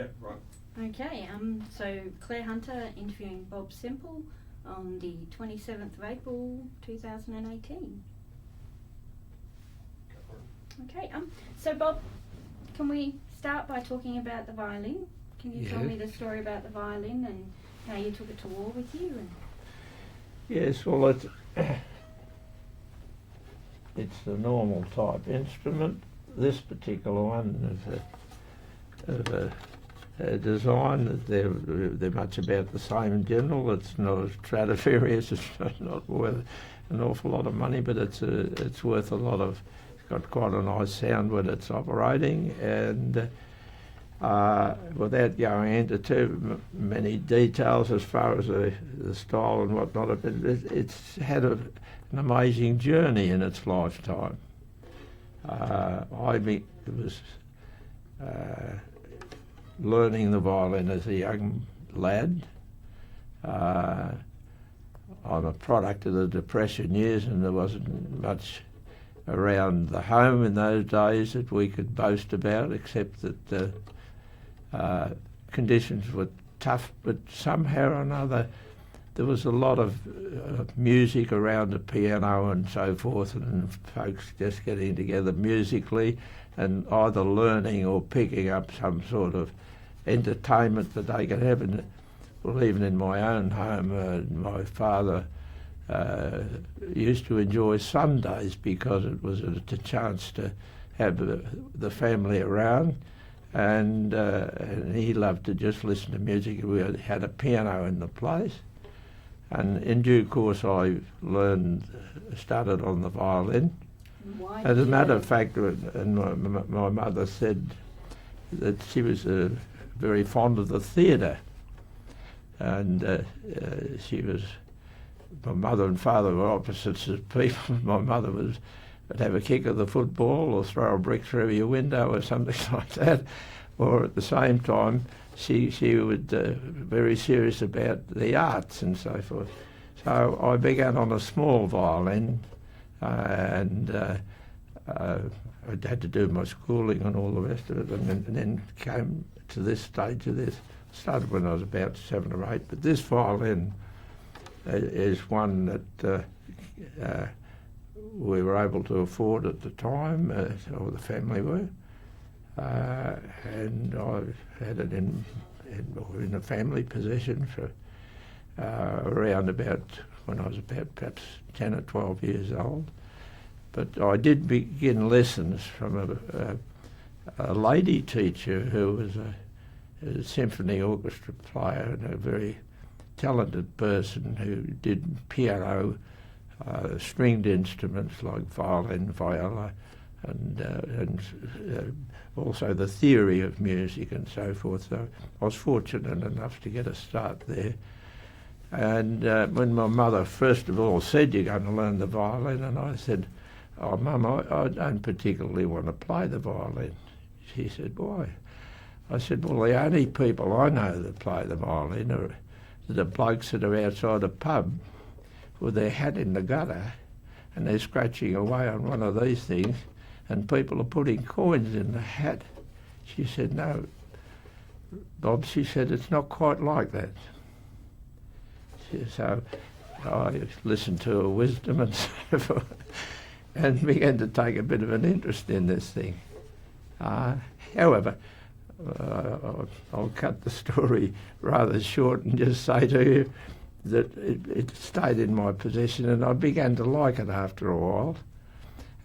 Yep, right. Okay, so Claire Hunter interviewing Bob Semple on the 27th of April 2018. Okay, so Bob, can we start by talking about the violin? Can you tell me the story about the violin and how you took it to war with you? And yes, well, it's the normal type instrument. This particular one is a design that they're much about the same in general. It's not as Stradivarius, it's not worth an awful lot of money, but it's worth a lot of. It's got quite a nice sound when it's operating, and without going into too many details as far as the style and whatnot, it's had an amazing journey in its lifetime. I was learning the violin as a young lad. I'm a product of the Depression years, and there wasn't much around the home in those days that we could boast about, except that conditions were tough, but somehow or another there was a lot of music around the piano and so forth, and folks just getting together musically and either learning or picking up some sort of entertainment that they could have. Well, even in my own home, my father used to enjoy Sundays because it was a chance to have the family around, and he loved to just listen to music. We had a piano in the place, and in due course I started on the violin. why As did a you matter go- of fact, and my mother said that she was very fond of the theatre, and my mother and father were opposites as people. My mother would have a kick at the football or throw a brick through your window or something like that, or at the same time she would very serious about the arts and so forth. So I began on a small violin, and I had to do my schooling and all the rest of it, and then came to this stage of this. Started when I was about 7 or 8, but this violin is one that we were able to afford at the time, or the family were, and I've had it in a family possession for around about when I was about perhaps 10 or 12 years old. But I did begin lessons from a lady teacher who was a symphony orchestra player and a very talented person who did piano, stringed instruments like violin, viola, and also the theory of music and so forth. So I was fortunate enough to get a start there. And when my mother first of all said, "You're going to learn the violin," and I said, "Oh, Mum, I don't particularly want to play the violin." She said, "Why?" I said, "Well, the only people I know that play the violin are the blokes that are outside a pub with their hat in the gutter, and they're scratching away on one of these things, and people are putting coins in the hat." She said, "No, Bob," she said, "it's not quite like that." So I listened to her wisdom and so forth, and began to take a bit of an interest in this thing. However, I'll cut the story rather short and just say to you that it stayed in my possession, and I began to like it after a while.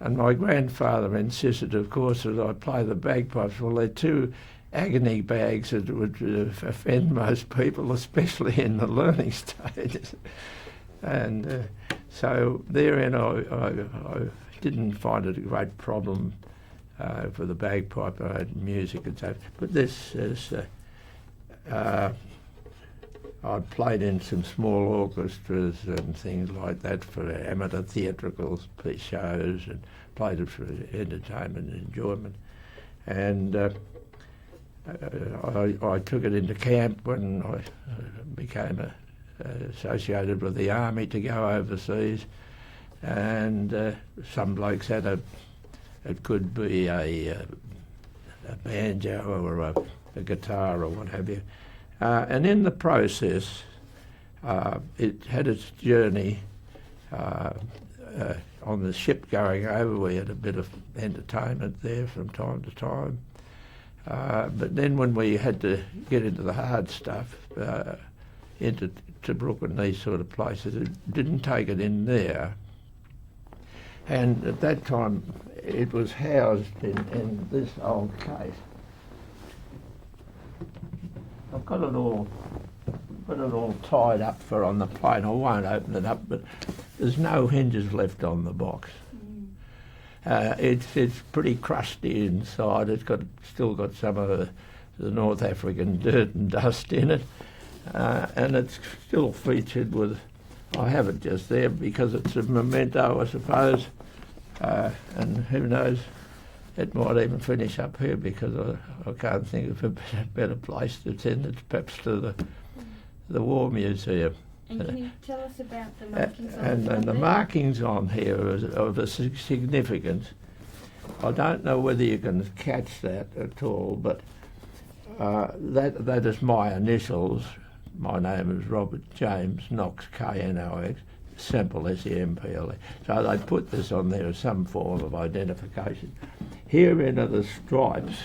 And my grandfather insisted, of course, that I play the bagpipes. Well, they're two agony bags that would offend most people, especially in the learning stage. And so therein I didn't find it a great problem for the bagpipe. I had music and so forth. But this is, I'd played in some small orchestras and things like that for amateur theatrical shows, and played it for entertainment and enjoyment. And I took it into camp when I became associated with the army to go overseas, and some blokes had it could be a banjo or a guitar or what have you. And in the process, it had its journey on the ship going over. We had a bit of entertainment there from time to time. But then when we had to get into the hard stuff, into Tobruk and these sort of places, it didn't take it in there. And at that time, it was housed in this old case. I've got it all tied up for on the plane. I won't open it up, but there's no hinges left on the box. It's pretty crusty inside. It's still got some of the North African dirt and dust in it, and it's still featured with. I have it just there because it's a memento, I suppose, and who knows, it might even finish up here because I can't think of a better place to send it, perhaps to the War Museum. And can you tell us about the markings on and the markings on here are of a significance. I don't know whether you can catch that at all, but that is my initials. My name is Robert James Knox, K-N-O-X, Semple, S-E-M-P-L-E. So they put this on there as some form of identification. Herein are the stripes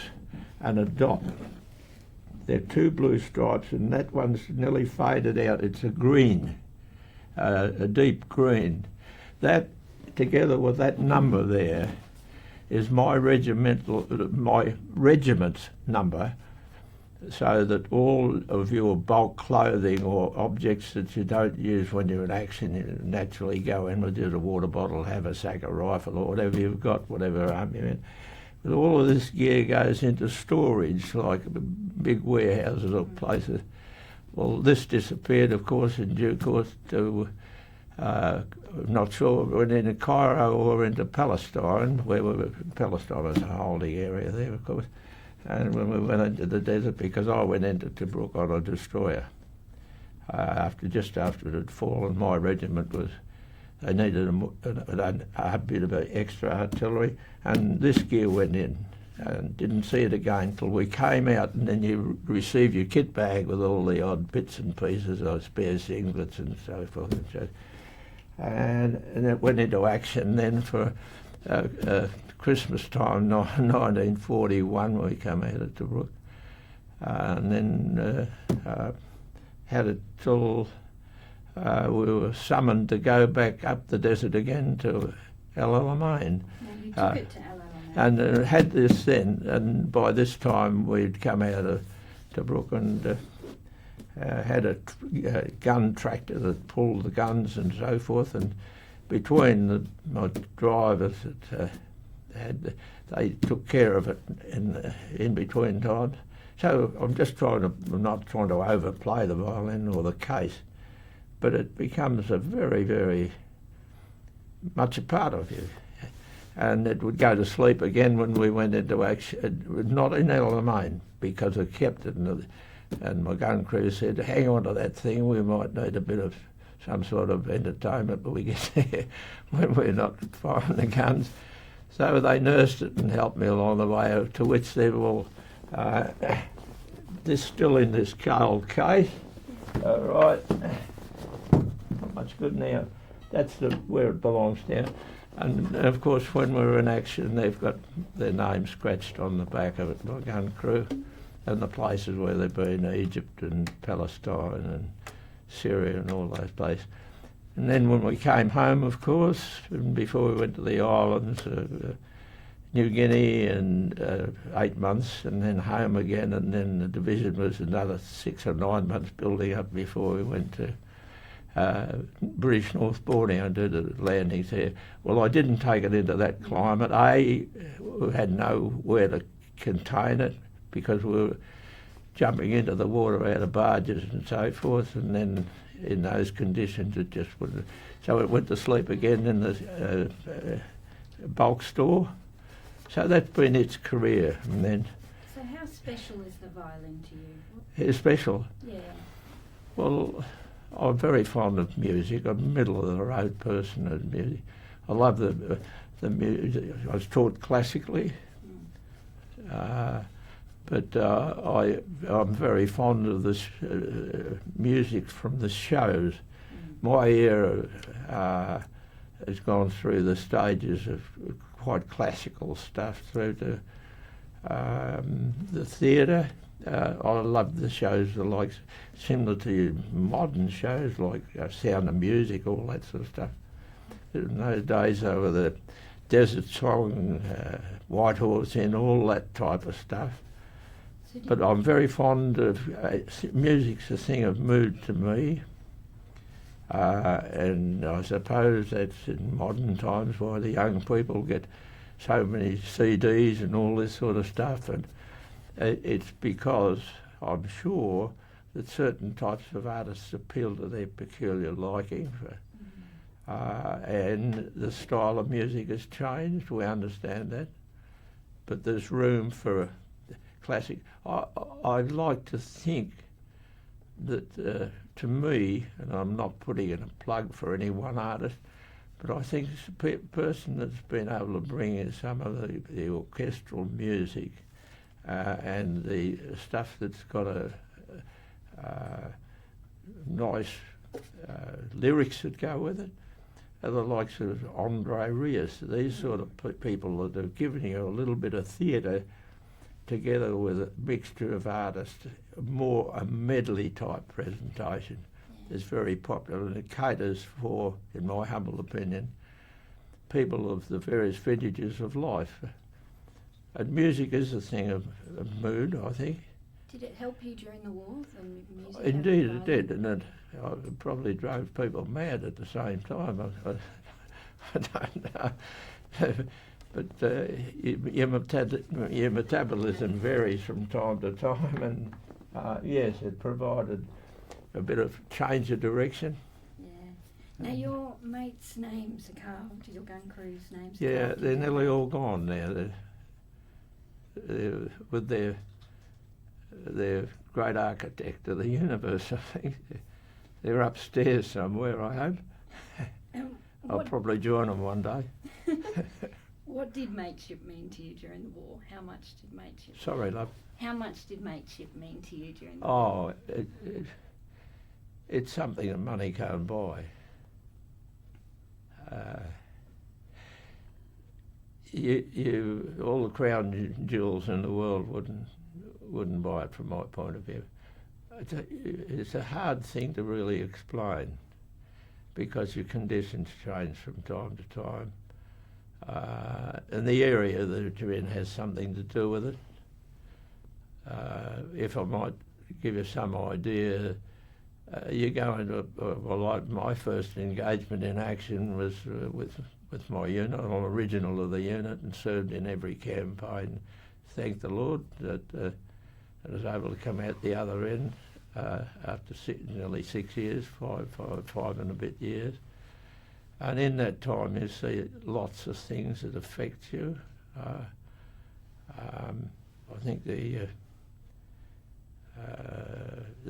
and a dot. There are two blue stripes, and that one's nearly faded out. It's a green, a deep green. That, together with that number there, is my regiment's number, so that all of your bulk clothing or objects that you don't use when you're in action, you naturally go in with a water bottle, have a sack, a rifle, or whatever you've got, whatever arm you're in. But all of this gear goes into storage, like big warehouses or places. Well, this disappeared, of course, in due course to, not sure, went into Cairo or into Palestine, Palestine was a holding area there, of course. And when we went into the desert, because I went into Tobruk on a destroyer, just after it had fallen, my regiment they needed a bit of extra artillery, and this gear went in, and didn't see it again till we came out, and then you receive your kit bag with all the odd bits and pieces, spare singlets and so forth. And it went into action then for Christmas time, 1941, we came out of Tobruk, and then had it till we were summoned to go back up the desert again to El Alamein. You took it to El Alamein. And had this then, and by this time we'd come out of Tobruk and had a gun tractor that pulled the guns and so forth, and between my drivers they took care of it in between times. So I'm not trying to overplay the violin or the case, but it becomes a very, very much a part of you. And it would go to sleep again when we went into action, not in El Alamein, because I kept it, and my gun crew said, hang on to that thing, we might need a bit of some sort of entertainment when we get there, when we're not firing the guns. So they nursed it and helped me along the way, to which they've all, this still in this cold case. All right, not much good now. That's where it belongs now. And of course, when we're in action, they've got their name scratched on the back of it, my gun crew, and the places where they've been, Egypt and Palestine and Syria and all those places. And then when we came home, of course, and before we went to the islands, New Guinea, and 8 months, and then home again, and then the division was another 6 or 9 months building up before we went to British North Borneo and did the landings there. Well, I didn't take it into that climate. We had nowhere to contain it because we were jumping into the water out of barges and so forth, and then in those conditions it just wouldn't. So it went to sleep again in the bulk store. So that's been its career. And then. So how special is the violin to you? It's special? Yeah. Well, I'm very fond of music. I'm a middle-of-the-road person at music. I love the music. I was taught classically, but But I'm very fond of this music from the shows. My era has gone through the stages of quite classical stuff through to the theatre. I love the shows the likes similar to modern shows like Sound of Music, all that sort of stuff. In those days they were the Desert Song, White Horse Inn, all that type of stuff. But I'm very fond of music's a thing of mood to me. And I suppose that's in modern times why the young people get so many CDs and all this sort of stuff. And it's because I'm sure that certain types of artists appeal to their peculiar liking. And the style of music has changed, we understand that. But there's room for classic. I'd like to think that to me, and I'm not putting in a plug for any one artist, but I think it's a person that's been able to bring in some of the orchestral music and the stuff that's got a nice lyrics that go with it, are the likes of Andre Rios, these sort of people that have given you a little bit of theatre together with a mixture of artists, more a medley type presentation is very popular, and it caters for, in my humble opinion, people of the various vintages of life. And music is a thing of mood, I think. Did it help you during the war, the music? Indeed it did, and it probably drove people mad at the same time. I don't know. But your metabolism varies from time to time, and yes, it provided a bit of change of direction. Yeah. Now your mates' names are carved, your gun crew's names are Yeah, carved. they're nearly all gone now. They're with their great architect of the universe, I think. They're upstairs somewhere, I hope. I'll probably join them one day. What did mateship mean to you during the war? How much did mateship? Sorry, love. How much did mateship mean to you during the war? Oh, it's something that money can't buy. You all the crown jewels in the world wouldn't buy it from my point of view. It's a hard thing to really explain because your conditions change from time to time. And the area that you're in has something to do with it. If I might give you some idea, you go into, my first engagement in action was with my unit. I'm original of the unit and served in every campaign. Thank the Lord that I was able to come out the other end after nearly 6 years, five and a bit years. And in that time you see lots of things that affect you. I think the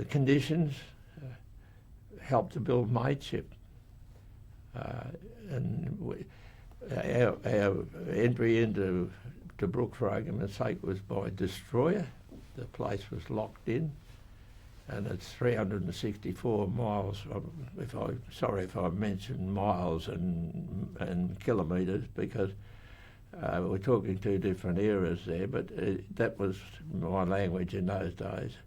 conditions help to build mateship. And our entry into Tobruk, for argument's sake, was by destroyer. The place was locked in, and it's 364 miles. Sorry if I mentioned miles and kilometres, because we're talking two different eras there, but that was my language in those days.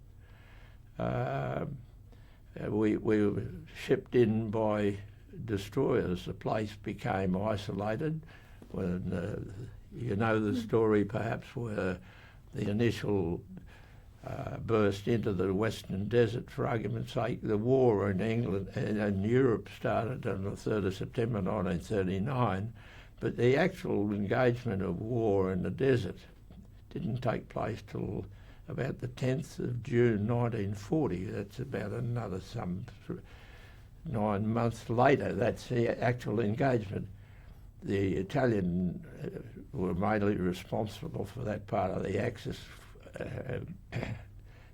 We were shipped in by destroyers. The place became isolated when you know the story perhaps where the initial burst into the Western Desert, for argument's sake. The war in England and Europe started on the 3rd of September 1939, but the actual engagement of war in the desert didn't take place till about the 10th of June 1940. That's about another 9 months later. That's the actual engagement. The Italian were mainly responsible for that part of the Axis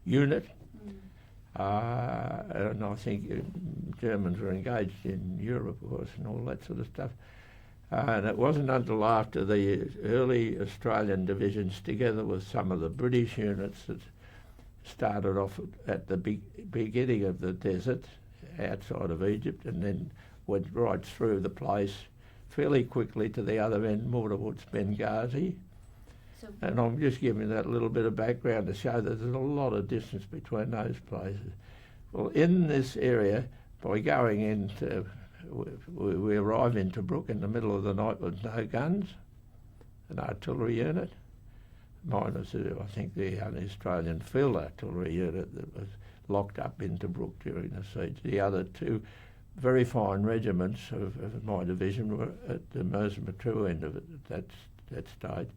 unit, and I think Germans were engaged in Europe, of course, and all that sort of stuff. And it wasn't until after the early Australian divisions, together with some of the British units that started off at the beginning of the desert outside of Egypt and then went right through the place fairly quickly to the other end, more towards Benghazi. And I'm just giving that little bit of background to show that there's a lot of distance between those places. Well, in this area, by going into, we arrive in Tobruk in the middle of the night with no guns, an artillery unit. Mine was, I think, the only Australian Field Artillery unit that was locked up in Tobruk during the siege. The other two very fine regiments of my division were at the Merseymatru end of it at that stage.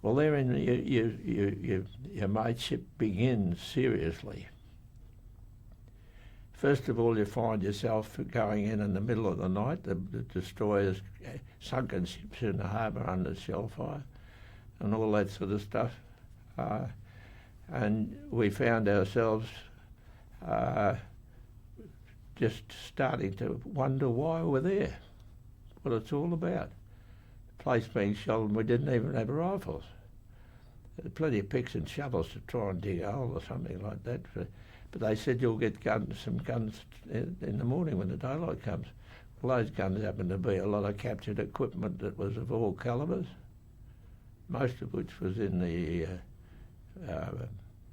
Well, therein your mateship begins seriously. First of all, you find yourself going in the middle of the night, the destroyers, sunken ships in the harbour under shell fire and all that sort of stuff. And we found ourselves just starting to wonder why we're there, what it's all about. The place being shelled and we didn't even have rifles. There's plenty of picks and shovels to try and dig a hole or something like that. But they said you'll get some guns in the morning when the daylight comes. Well, those guns happened to be a lot of captured equipment that was of all calibres, most of which was in the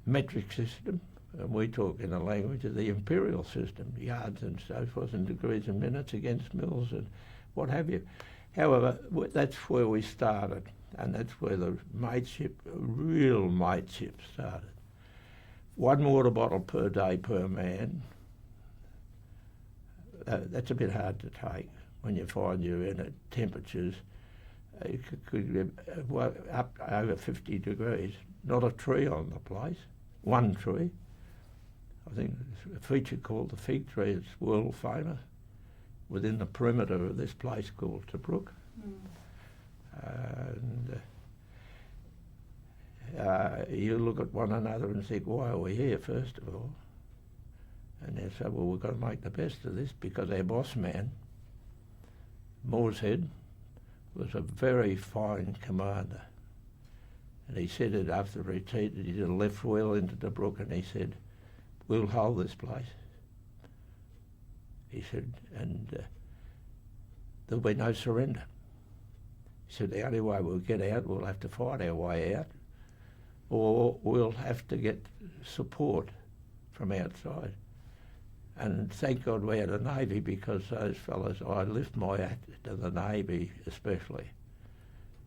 metric system, and we talk in the language of the imperial system, yards and so forth, and degrees and minutes against mils and what have you. However, that's where we started, and that's where the mateship, real mateship, started. 1 water bottle per day per man. That's a bit hard to take when you find you're in at temperatures could be up over 50 degrees. Not a tree on the place, one tree. I think it's a feature called the fig tree. It's world famous within the perimeter of this place called Tobruk. And you look at one another and think, why are we here, first of all? And they say, well, we've got to make the best of this because our boss man, Moorshead, was a very fine commander. And he said it after the retreat, he did a left wheel into Tobruk and he said, we'll hold this place. He said, and there'll be no surrender. He said, the only way we'll get out, we'll have to fight our way out, or we'll have to get support from outside. And thank God we had a Navy, because those fellows, I lift my hat to the Navy especially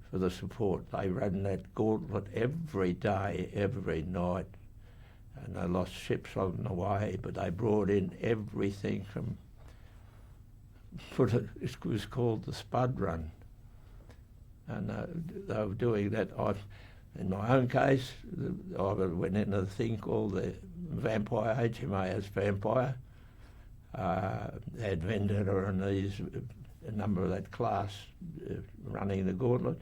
for the support. They ran that gauntlet every day, every night, and they lost ships on the way, but they brought in everything from, it was called the Spud Run. And they were doing that. In my own case, I went into a thing called the Vampire, HMAS Vampire. Had Vendetta and a number of that class running the gauntlet.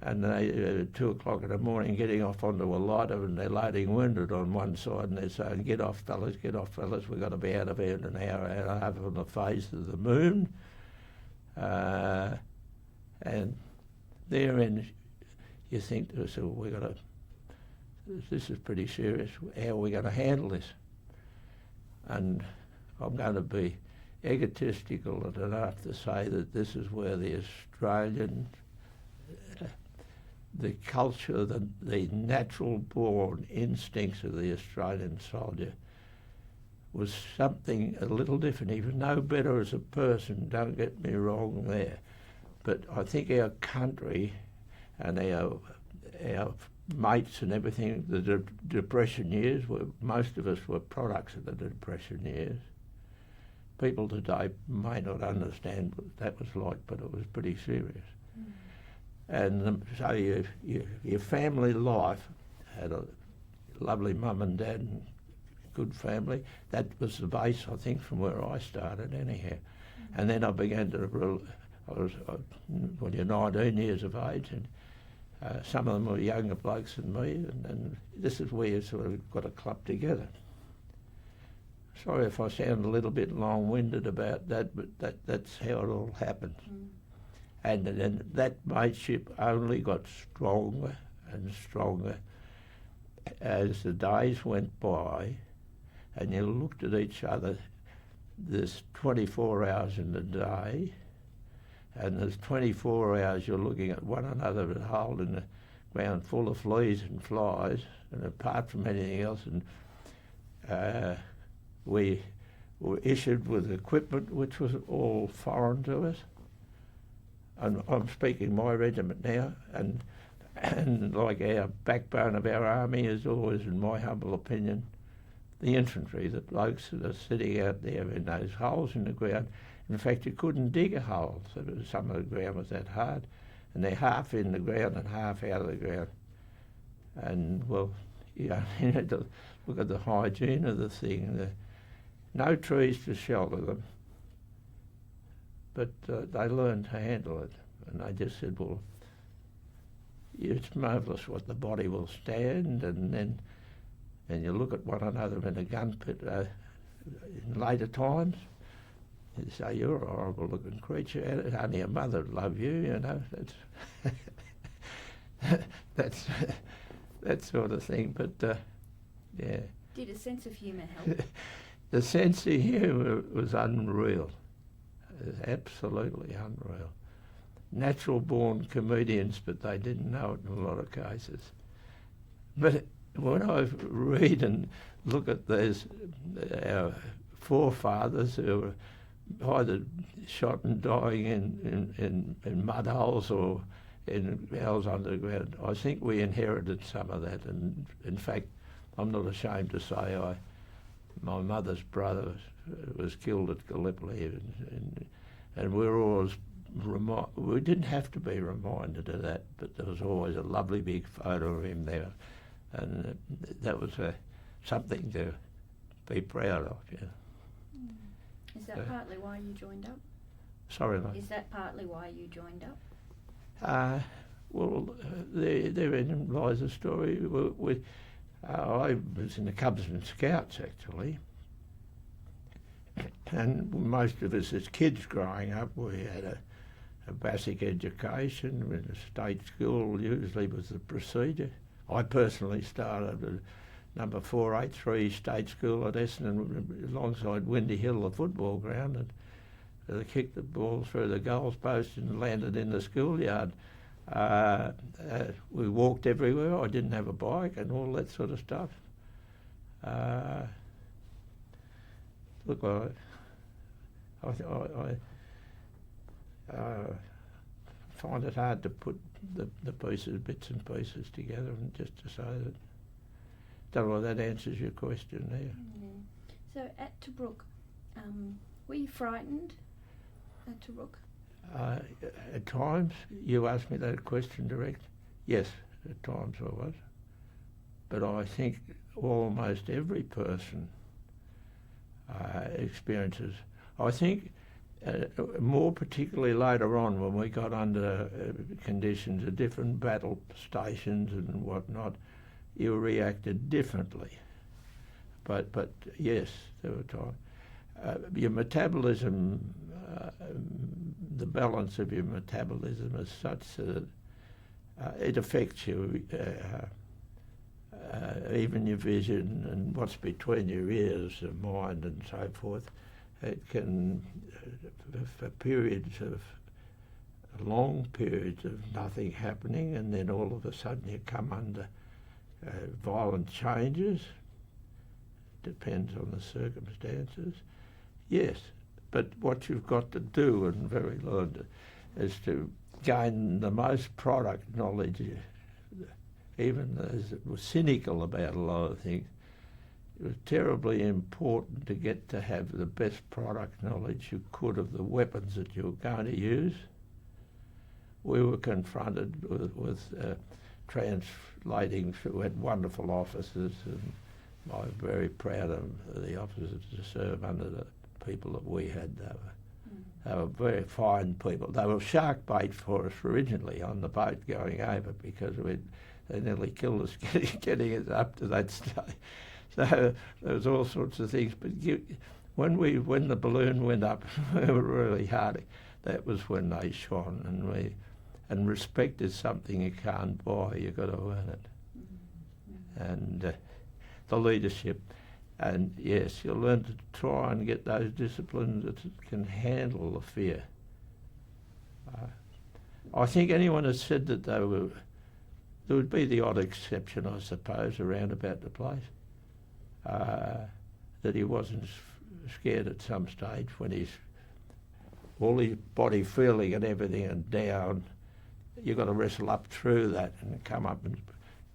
And they, 2 o'clock in the morning, getting off onto a lighter, and they're loading wounded on one side, and they're saying, get off fellas, we've got to be out of here in an hour and a half on the face of the moon. And therein you think to yourself, this is pretty serious, how are we going to handle this? And I'm going to be egotistical enough to say that this is where the Australian, the culture, the natural born instincts of the Australian soldier was something a little different. He was no better as a person, don't get me wrong there. But I think our country and our mates and everything, the Depression years, most of us were products of the Depression years. People today may not understand what that was like, but it was pretty serious. And so your family life, had a lovely mum and dad and good family. That was the base, I think, from where I started anyhow. And then I began to, when you're 19 years of age, and some of them were younger blokes than me, and this is where you sort of got a club together. Sorry if I sound a little bit long-winded about that, but that's how it all happened. And then that mateship only got stronger and stronger as the days went by, and you looked at each other. There's 24 hours in the day, and there's 24 hours you're looking at one another and holding the ground full of fleas and flies, and apart from anything else, and we were issued with equipment which was all foreign to us. And I'm speaking my regiment now, and like our backbone of our army is always, in my humble opinion, the infantry, the blokes that are sitting out there in those holes in the ground. In fact, you couldn't dig a hole, so some of the ground was that hard, and they're half in the ground and half out of the ground. And, well, you had to look at the hygiene of the thing. No trees to shelter them, but they learned to handle it, and they just said, well, it's marvellous what the body will stand, and you look at one another in a gun pit in later times, you say, you're a horrible looking creature, only a mother would love you, you know, that's that sort of thing, but yeah. Did a sense of humour help? The sense of humour was unreal. It was absolutely unreal. Natural born comedians, but they didn't know it in a lot of cases. But when I read and look at these, our forefathers who were either shot and dying in mud holes or in holes underground, I think we inherited some of that. And in fact, I'm not ashamed to say my mother's brother was killed at Gallipoli, and we were always we didn't have to be reminded of that, but there was always a lovely big photo of him there, and that was something to be proud of. Yeah. Is that partly why you joined up? Sorry, mate. Is that partly why you joined up? Well, therein lies the story. I was in the Cubs and Scouts, actually, and most of us as kids growing up, we had a basic education in a state school. Usually was the procedure. I personally started at number 483 state school at Essendon alongside Windy Hill, the football ground, and they kicked the ball through the goals post and landed in the schoolyard. We walked everywhere. I didn't have a bike and all that sort of stuff. Look, I find it hard to put the pieces, bits and pieces together, and just to say that. Don't know if that answers your question there. Yeah. So at Tobruk, were you frightened at Tobruk? At times, you asked me that question direct. Yes, at times I was. But I think almost every person experiences. I think more particularly later on when we got under conditions of different battle stations and whatnot, you reacted differently. But yes, there were times. Your metabolism, the balance of your metabolism is such that it affects you, even your vision and what's between your ears, your mind and so forth. It can, for periods of, long periods of nothing happening, and then all of a sudden you come under violent changes. Depends on the circumstances. Yes, but what you've got to do, and very learned, is to gain the most product knowledge, even as it was cynical about a lot of things. It was terribly important to get to have the best product knowledge you could of the weapons that you were going to use. We were confronted with translating. We had wonderful officers, and I'm very proud of the officers to serve under the people that we had. They were very fine people. They were shark bait for us originally on the boat going over, because they nearly killed us getting us up to that stage. So there was all sorts of things. But when the balloon went up, we were really hard. that was when they shone, and respect is something you can't buy, you've got to earn it. And the leadership, and yes, you'll learn to try and get those disciplines that can handle the fear. I think anyone has said that there would be the odd exception, I suppose, around about the place, that he wasn't scared at some stage when he's all his body feeling and everything and down. You've got to wrestle up through that and come up and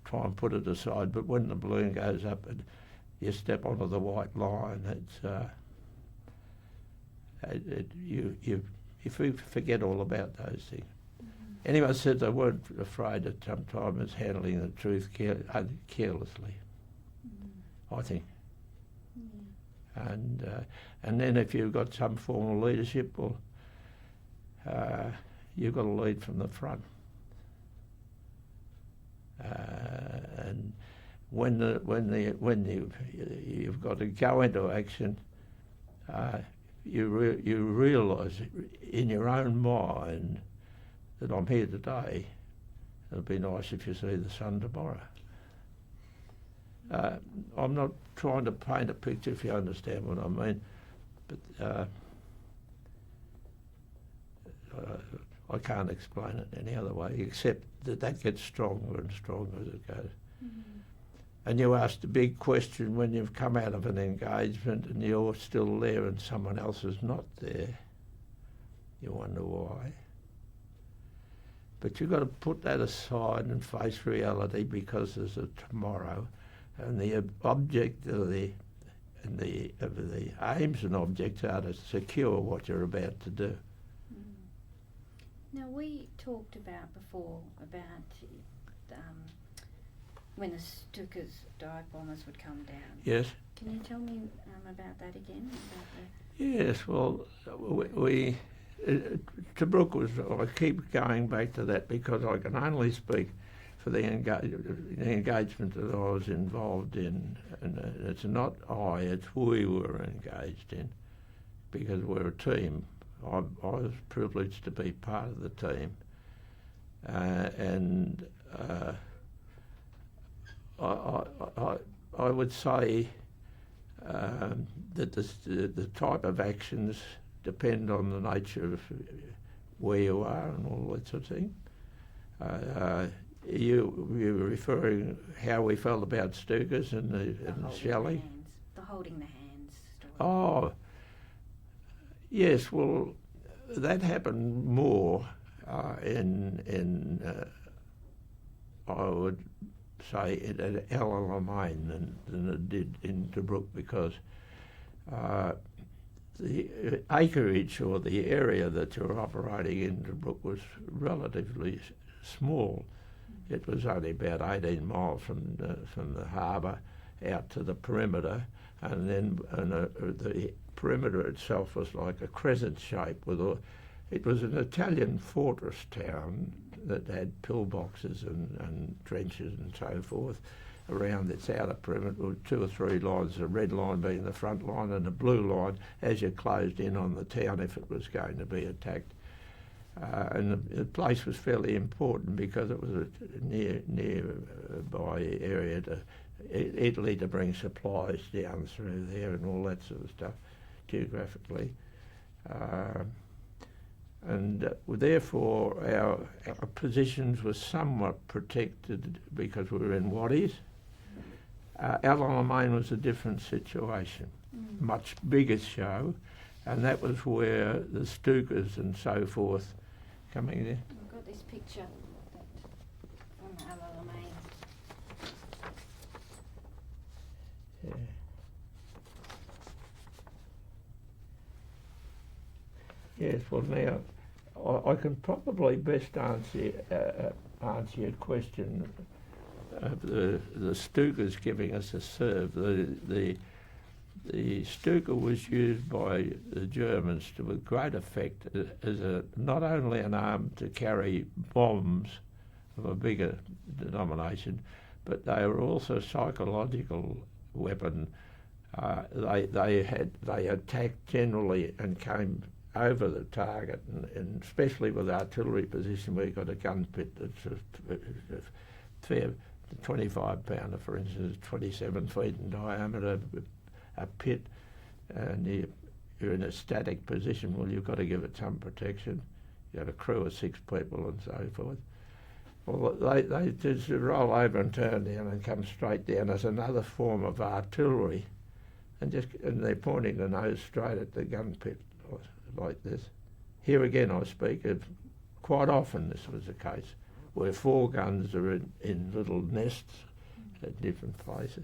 try and put it aside. But when the balloon goes up and you step onto the white line, you forget all about those things. Anyone said they weren't afraid at some time as handling the truth carelessly, I think. And then if you've got some form of leadership, well, you've got to lead from the front. And when you've got to go into action, you realise in your own mind that I'm here today. It'll be nice if you see the sun tomorrow. I'm not trying to paint a picture, if you understand what I mean, but I can't explain it any other way, except that gets stronger and stronger as it goes. And you ask the big question when you've come out of an engagement and you're still there and someone else is not there. You wonder why. But you've got to put that aside and face reality, because there's a tomorrow, and the object of the aims and objects are to secure what you're about to do. Now, we talked about before about when the Stukas dive bombers would come down. Yes. Can you tell me about that again? Yes, well, Tobruk was, I keep going back to that because I can only speak for the engagement that I was involved in. And it's not it's we were engaged in, because we're a team. I was privileged to be part of the team. I would say that the type of actions depend on the nature of where you are and all that sort of thing. You were referring how we felt about Stukas and the shelling. The holding the hands story. Oh, yes. Well, that happened more in I would say at Lane than it did in Tobruk, because the acreage or the area that you're operating in Tobruk was relatively small. It was only about 18 miles from the harbour out to the perimeter, and then the perimeter itself was like a crescent shape it was an Italian fortress town that had pillboxes and trenches and so forth around its outer perimeter, with 2 or 3 lines, a red line being the front line and a blue line as you closed in on the town if it was going to be attacked. And the place was fairly important because it was a nearby area to Italy to bring supplies down through there and all that sort of stuff geographically. And therefore our positions were somewhat protected because we were in waddies. Lane was a different situation, much bigger show, and that was where the Stukas and so forth coming there. I've got this picture from Lane. Yeah. Yes, well now, I can probably best answer your question of the Stukas giving us a serve. The Stuka was used by the Germans with great effect as not only an arm to carry bombs of a bigger denomination, but they were also a psychological weapon. They attacked generally and came over the target, and especially with artillery position, we've got a gun pit that's a fair 25 pounder, for instance, 27 feet in diameter, a pit, and you're in a static position. Well, you've got to give it some protection. You've got a crew of 6 people and so forth. Well, they just roll over and turn down and come straight down as another form of artillery, and they're pointing the nose straight at the gun pit like this. Here again, I speak of quite often this was the case, where 4 guns are in little nests at different places.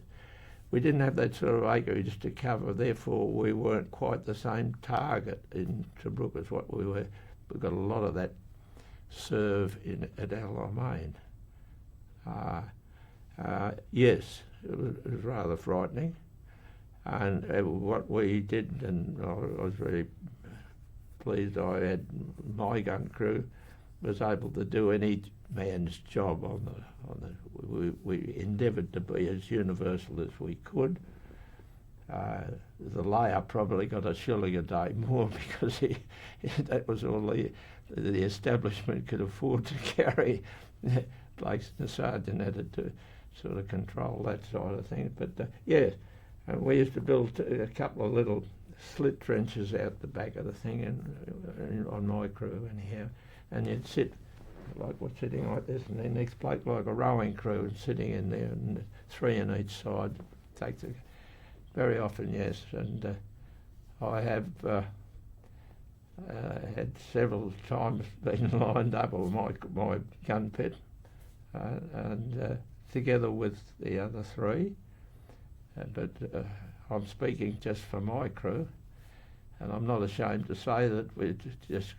We didn't have that sort of acreage to cover, therefore we weren't quite the same target in Tobruk as what we were. We've got a lot of that serve at Alamein. Yes, it was rather frightening. And what we did, and I was very pleased I had my gun crew, was able to do any man's job on the we endeavoured to be as universal as we could. The layer probably got a shilling a day more because that was all the establishment could afford to carry. Blakes and the sergeant had to sort of control that side of things. But yes, and we used to build a couple of little slit trenches out the back of the thing, and on my crew anyhow, and you'd sit like we're sitting like this, and the next bloke like a rowing crew and sitting in there, and 3 on each side. Takes very often, yes, and I have had several times been lined up on my gun pit, and together with the other 3, but I'm speaking just for my crew, and I'm not ashamed to say that we just,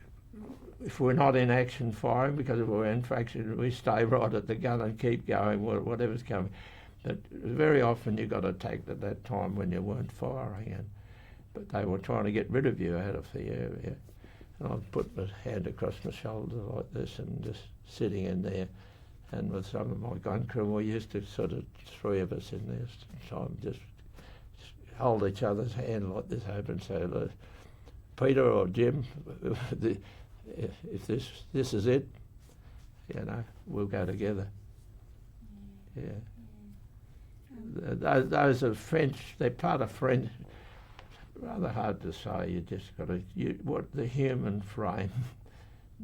if we're not in action firing, because if we're in faction, we stay right at the gun and keep going, whatever's coming. But very often you got attacked at that time when you weren't firing, but they were trying to get rid of you out of the area. And I'd put my hand across my shoulder like this and just sitting in there. And with some of my gun crew, we used to sort of, 3 of us in there, time just hold each other's hand like this, open and say, look, Peter or Jim, if this is it, we'll go together. Yeah. Those are French, they're part of French, rather hard to say. You just got to, what the human frame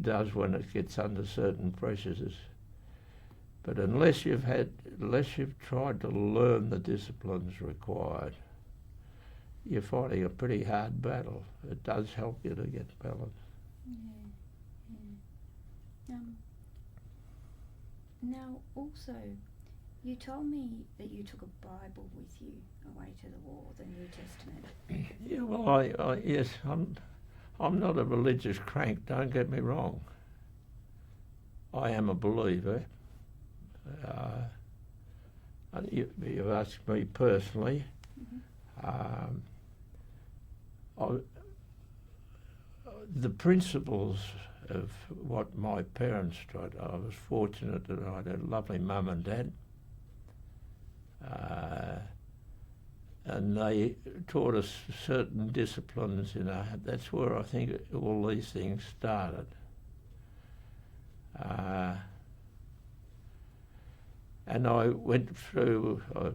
does when it gets under certain pressures is, but unless you've tried to learn the disciplines required, you're fighting a pretty hard battle. It does help you to get balance. Yeah. Now also, you told me that you took a Bible with you away to the war, the New Testament. Yeah, well, yes, I'm not a religious crank, don't get me wrong. I am a believer. You've asked me personally. The principles of what my parents tried, I was fortunate that I had a lovely mum and dad. And they taught us certain disciplines, that's where I think all these things started. And I went through, I was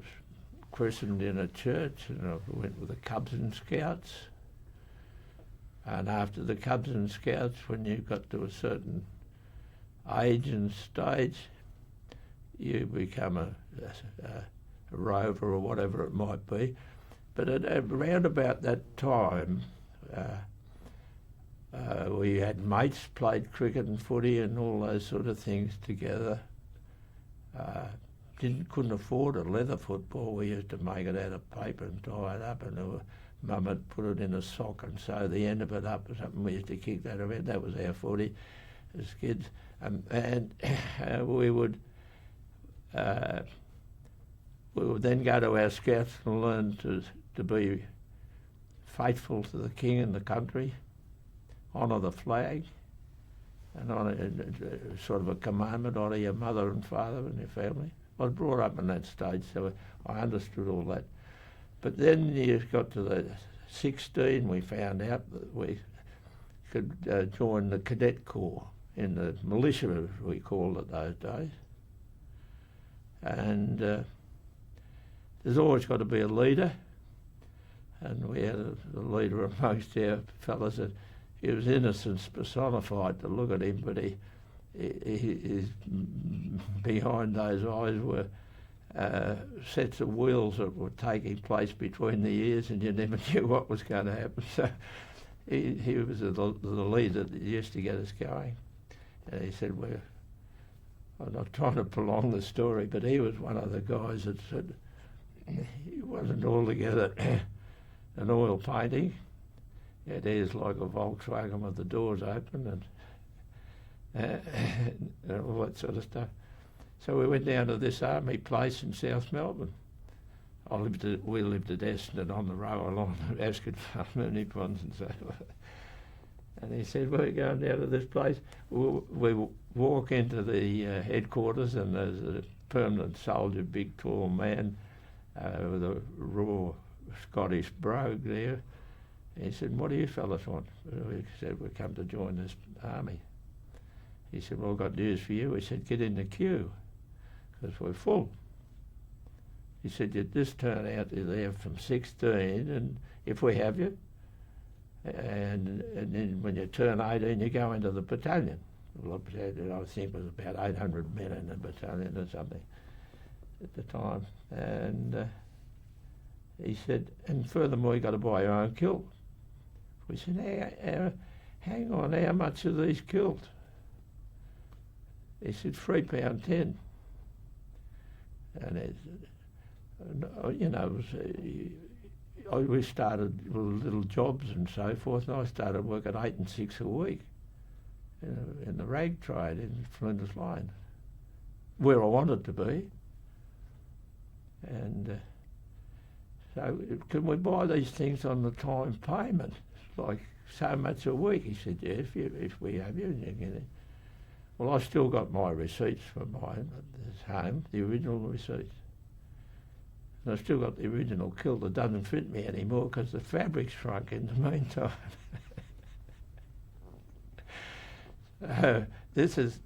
christened in a church, and I went with the Cubs and Scouts. And after the Cubs and Scouts, when you got to a certain age and stage, you become a rover or whatever it might be. But around about that time, we had mates, played cricket and footy and all those sort of things together. Couldn't afford a leather football. We used to make it out of paper and tie it up, and Mum had put it in a sock and sew the end of it up or something. We used to kick that around. That was our footy as kids. And we would then go to our scouts and learn to be faithful to the king and the country, honour the flag, and honour sort of a commandment, honour your mother and father and your family. I was brought up in that stage, so I understood all that. But then you got to the 16, we found out that we could join the cadet corps in the militia, as we called it those days. And there's always got to be a leader, and we had a leader amongst our fellas that he was innocence personified to look at him, but his behind those eyes were sets of wheels that were taking place between the ears, and you never knew what was going to happen. So he was the leader that used to get us going. And he said, well, I'm not trying to prolong the story, but he was one of the guys that said he wasn't altogether an oil painting. He had ears like a Volkswagen with the doors open and all that sort of stuff. So we went down to this army place in South Melbourne. We lived at Essendon on the row along the Ascot Farm, Ponds and so forth. And he said, we're going down to this place. We walk into the headquarters, and there's a permanent soldier, big tall man with a raw Scottish brogue there. And he said, what do you fellas want? We said, we come to join this army. He said, well, I've got news for you. He said, get in the queue, because we're full. He said, you just turn out there from 16, and if we have you, and then when you turn 18, you go into the battalion. Well, I think it was about 800 men in the battalion or something at the time. And he said, and furthermore, you got to buy your own kilt. We said, hang on, how much are these kilt? He said, £3.10. And you know, we started with little jobs and so forth, and I started working 8 and 6 a week in the rag trade in Flinders Lane, where I wanted to be. And so, can we buy these things on the time payment, like so much a week? He said, yeah, if we have you, you get it. Well, I still got my receipts for mine at home, the original receipts. And I've still got the original kilt that doesn't fit me anymore because the fabric's shrunk in the meantime. This is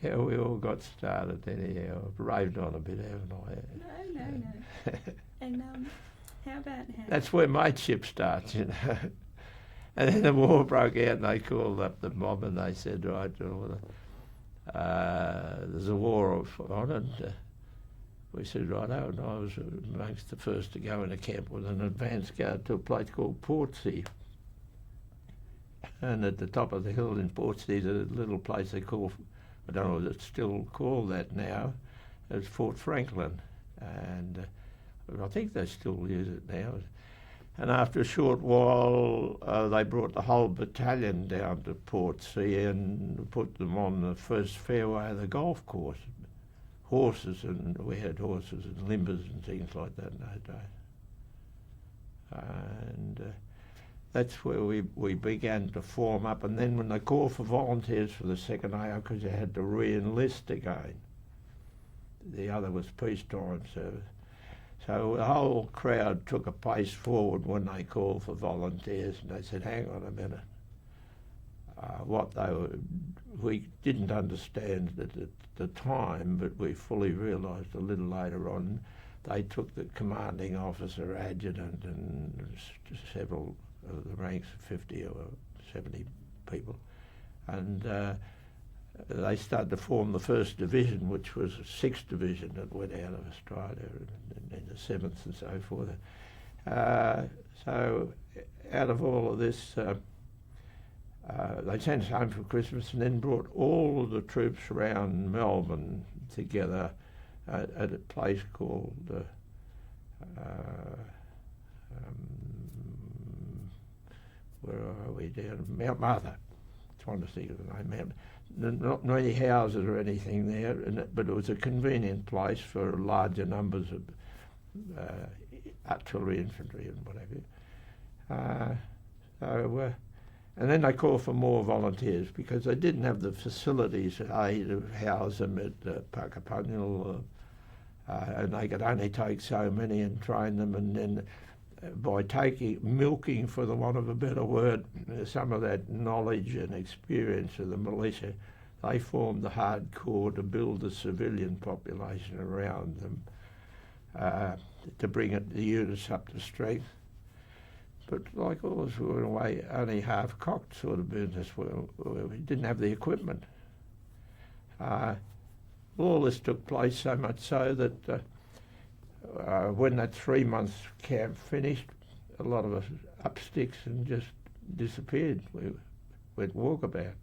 how we all got started anyhow. I've raved on a bit, haven't I? No. And how about how? That's where mateship starts, you know. And then the war broke out, and they called up the mob, and they said, right, there's a war on, and we said, righto, and I was amongst the first to go into camp with an advance guard to a place called Portsea. And at the top of the hill in Portsea, there's a little place they call, I don't know if it's still called that now, it's Fort Franklin. And I think they still use it now. And after a short while, they brought the whole battalion down to Portsea and put them on the first fairway of the golf course. Horses, and we had horses and limbers and things like that in those days. And that's where we began to form up. And then when they called for volunteers for the second AO, because you had to re-enlist again, the other was peacetime service. So the whole crowd took a pace forward when they called for volunteers, and they said, hang on a minute. We didn't understand it at the time, but we fully realised a little later on. They took the commanding officer, adjutant, and several of the ranks, 50 or 70 people, and they started to form the 1st Division, which was a 6th Division that went out of Australia, and the 7th and so forth. So out of all of this, they sent us home for Christmas and then brought all of the troops around Melbourne together at a place called where are we down? Mount Martha. Trying to think of the name. Not many houses or anything there, but it was a convenient place for larger numbers of artillery, infantry and whatever. And then they called for more volunteers because they didn't have the facilities, to house them at Puckapunyal, and they could only take so many and train them, and then by milking, for the want of a better word, some of that knowledge and experience of the militia, they formed the hardcore to build the civilian population around them, to bring the units up to strength. But like ours, we were in a way only half-cocked sort of business where we didn't have the equipment. All this took place so much so that when that 3-month camp finished, a lot of us up sticks and just disappeared. We went walkabout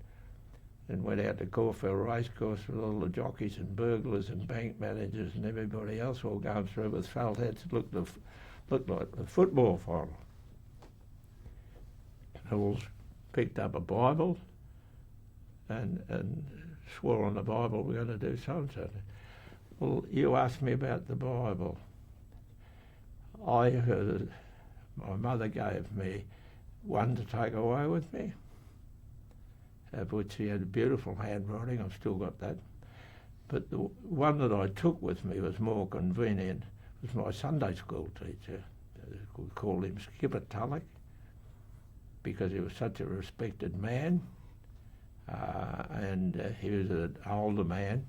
and went out to Caulfield Racecourse with all the jockeys and burglars and bank managers and everybody else all going through with felt hats. It looked like a football final. All picked up a Bible and swore on the Bible we're going to do so-and-so. Well, you asked me about the Bible. I heard my mother gave me one to take away with me, of which she had a beautiful handwriting. I've still got that. But the one that I took with me was more convenient. It was my Sunday school teacher. We called him Skipper Tulloch because he was such a respected man, and he was an older man,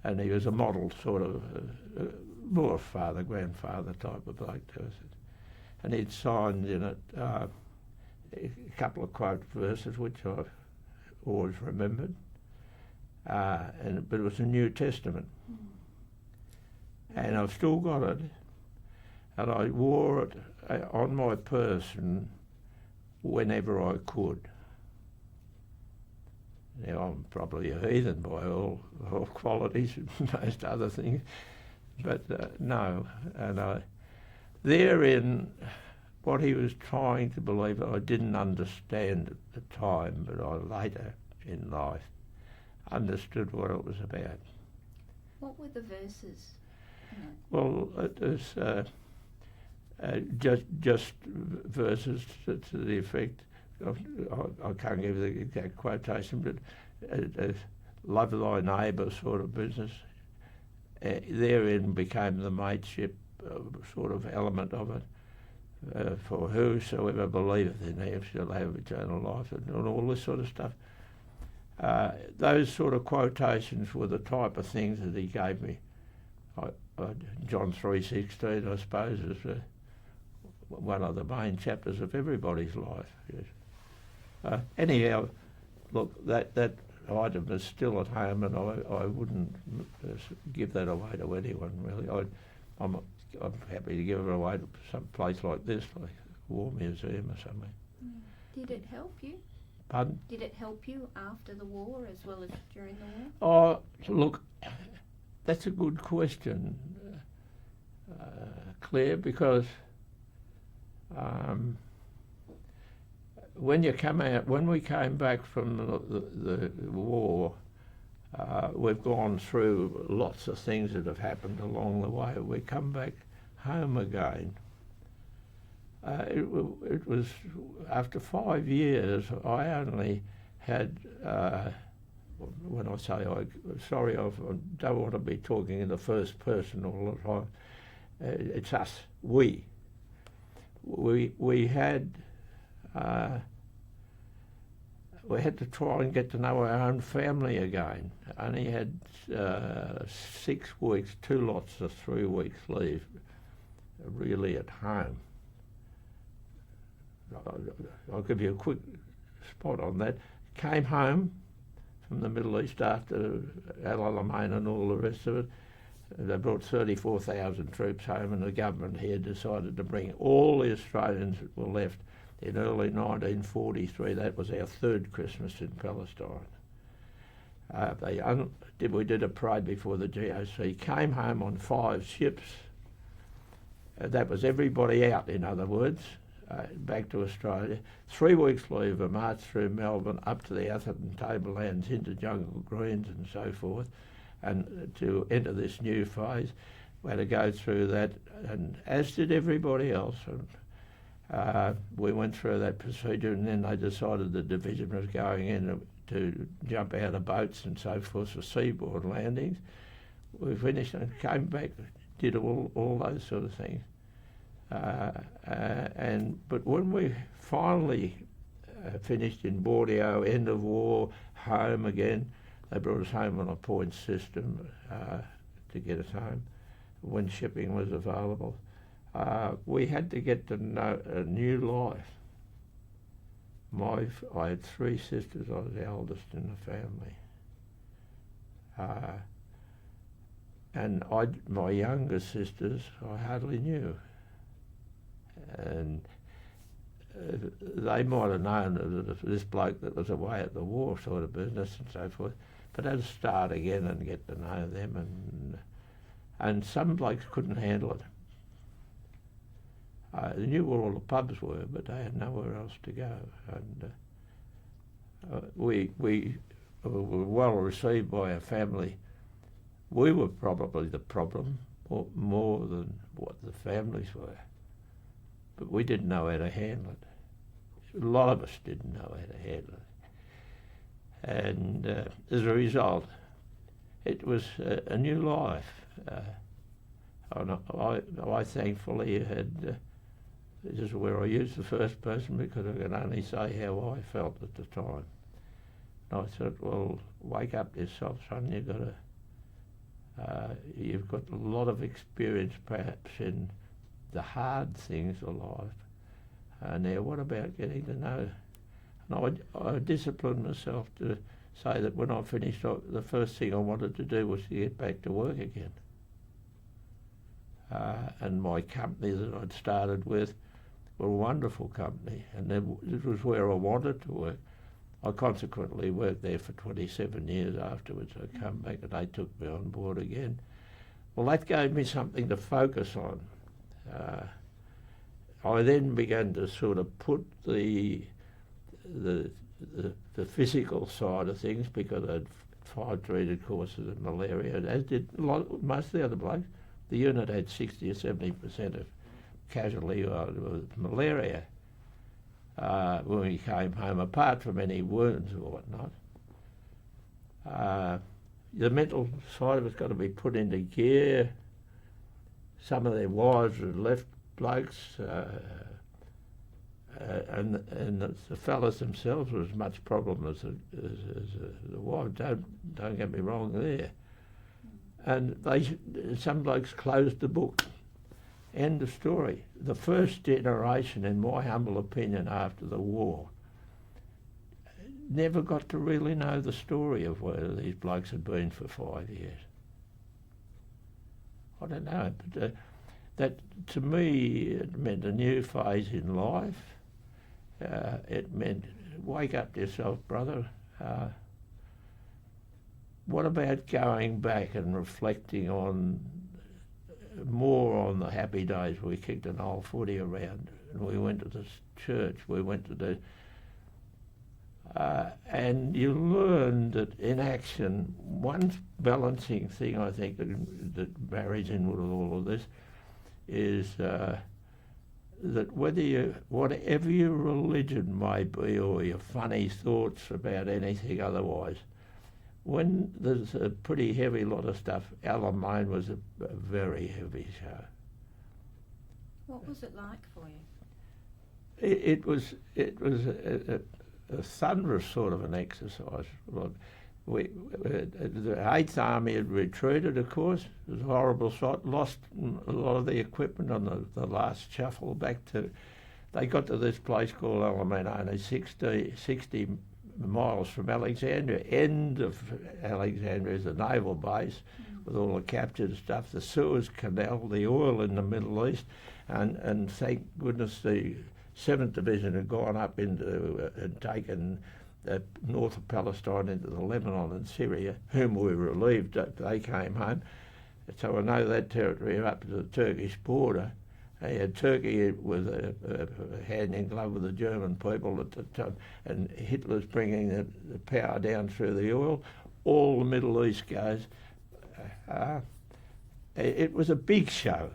and he was a model sort of more father, grandfather type of bloke to us. And he'd signed in it a couple of quote verses which I've always remembered, but it was the New Testament. And I've still got it, and I wore it on my person whenever I could. Now, I'm probably a heathen by all qualities and most other things, but no. And therein, what he was trying to believe, I didn't understand at the time, but I later in life understood what it was about. What were the verses? Well, it was just verses to the effect of, I can't give the exact quotation, but love thy neighbour sort of business. Therein became the mateship sort of element of it. For whosoever believeth in him shall have eternal life, and all this sort of stuff. Those sort of quotations were the type of things that he gave me. John 3:16, I suppose, is one of the main chapters of everybody's life. Yes. Anyhow, look, that item is still at home, and I wouldn't give that away to anyone really. I'm happy to give it away to some place like this, like a war museum or something. Did it help you? Pardon? Did it help you after the war as well as during the Oh, war? look, that's a good question, Claire, because when we came back from the war, we've gone through lots of things that have happened along the way. We come back home again. It was after 5 years. I only had, when I say I don't want to be talking in the first person all the time. It's us, we had to try and get to know our own family again. I only had 6 weeks, 2 lots of 3 weeks leave, really at home. I'll give you a quick spot on that. Came home from the Middle East after Al Alamein and all the rest of it. They brought 34,000 troops home, and the government here decided to bring all the Australians that were left in early 1943. That was our 3rd Christmas in Palestine. We did a parade before the GOC. Came home on 5 ships. That was everybody out, in other words, back to Australia. 3 weeks leave, a march through Melbourne up to the Atherton Tablelands into Jungle Greens and so forth. And to enter this new phase, we had to go through that, and as did everybody else. And, we went through that procedure, and then they decided the division was going in to jump out of boats and so forth for seaboard landings. We finished and came back, did all those sort of things. But when we finally finished in Bordeaux, end of war, home again, they brought us home on a points system to get us home when shipping was available. We had to get to know a new life. I had 3 sisters. I was the eldest in the family. And my younger sisters I hardly knew. And they might have known that this bloke that was away at the war sort of business and so forth, but I had to start again and get to know them. And some blokes couldn't handle it. They knew where all the pubs were, but they had nowhere else to go. And we were well received by our family. We were probably the problem, more than what the families were. But we didn't know how to handle it. A lot of us didn't know how to handle it. And as a result, it was a new life. I thankfully had, this is where I use the first person because I can only say how I felt at the time. And I thought, well, wake up yourself, son, you've got a lot of experience perhaps in the hard things of life. Now what about getting to know? And I disciplined myself to say that when I finished, the first thing I wanted to do was to get back to work again. And my company that I'd started with were a wonderful company, and it was where I wanted to work. I consequently worked there for 27 years afterwards. I come back and they took me on board again. Well, that gave me something to focus on. I then began to sort of put the physical side of things, because I had 5 treated courses of malaria, as did most of the other blokes. The unit had 60 or 70% of casualty with malaria when we came home, apart from any wounds or whatnot. The mental side of it's got to be put into gear. Some of their wives had left blokes, and the fellas themselves were as much problem as the wives. Don't get me wrong there. And some blokes closed the book. End of story. The first generation, in my humble opinion, after the war, never got to really know the story of where these blokes had been for 5 years. I don't know, but that to me it meant a new phase in life. It meant wake up yourself, brother. What about going back and reflecting more on the happy days? We kicked an old footy around and we went to the church, we went to the... and you learn that in action, one balancing thing I think that marries in with all of this is that whatever your religion may be or your funny thoughts about anything otherwise, when there's a pretty heavy lot of stuff, Alan Lane was a very heavy show. What was it like for you? It was a thunderous sort of an exercise. The 8th Army had retreated, of course. It was a horrible sight. Lost a lot of the equipment on the last shuffle back to... They got to this place called Alameda, only 60 miles from Alexandria. End of Alexandria is a naval base with all the captured stuff, the Suez Canal, the oil in the Middle East, and thank goodness the 7th Division had gone up into and taken north of Palestine into the Lebanon and Syria, whom we relieved that they came home. So I know that territory up to the Turkish border. They had Turkey with a hand in glove with the German people at the time, and Hitler's bringing the power down through the oil. All the Middle East goes. It was a big show.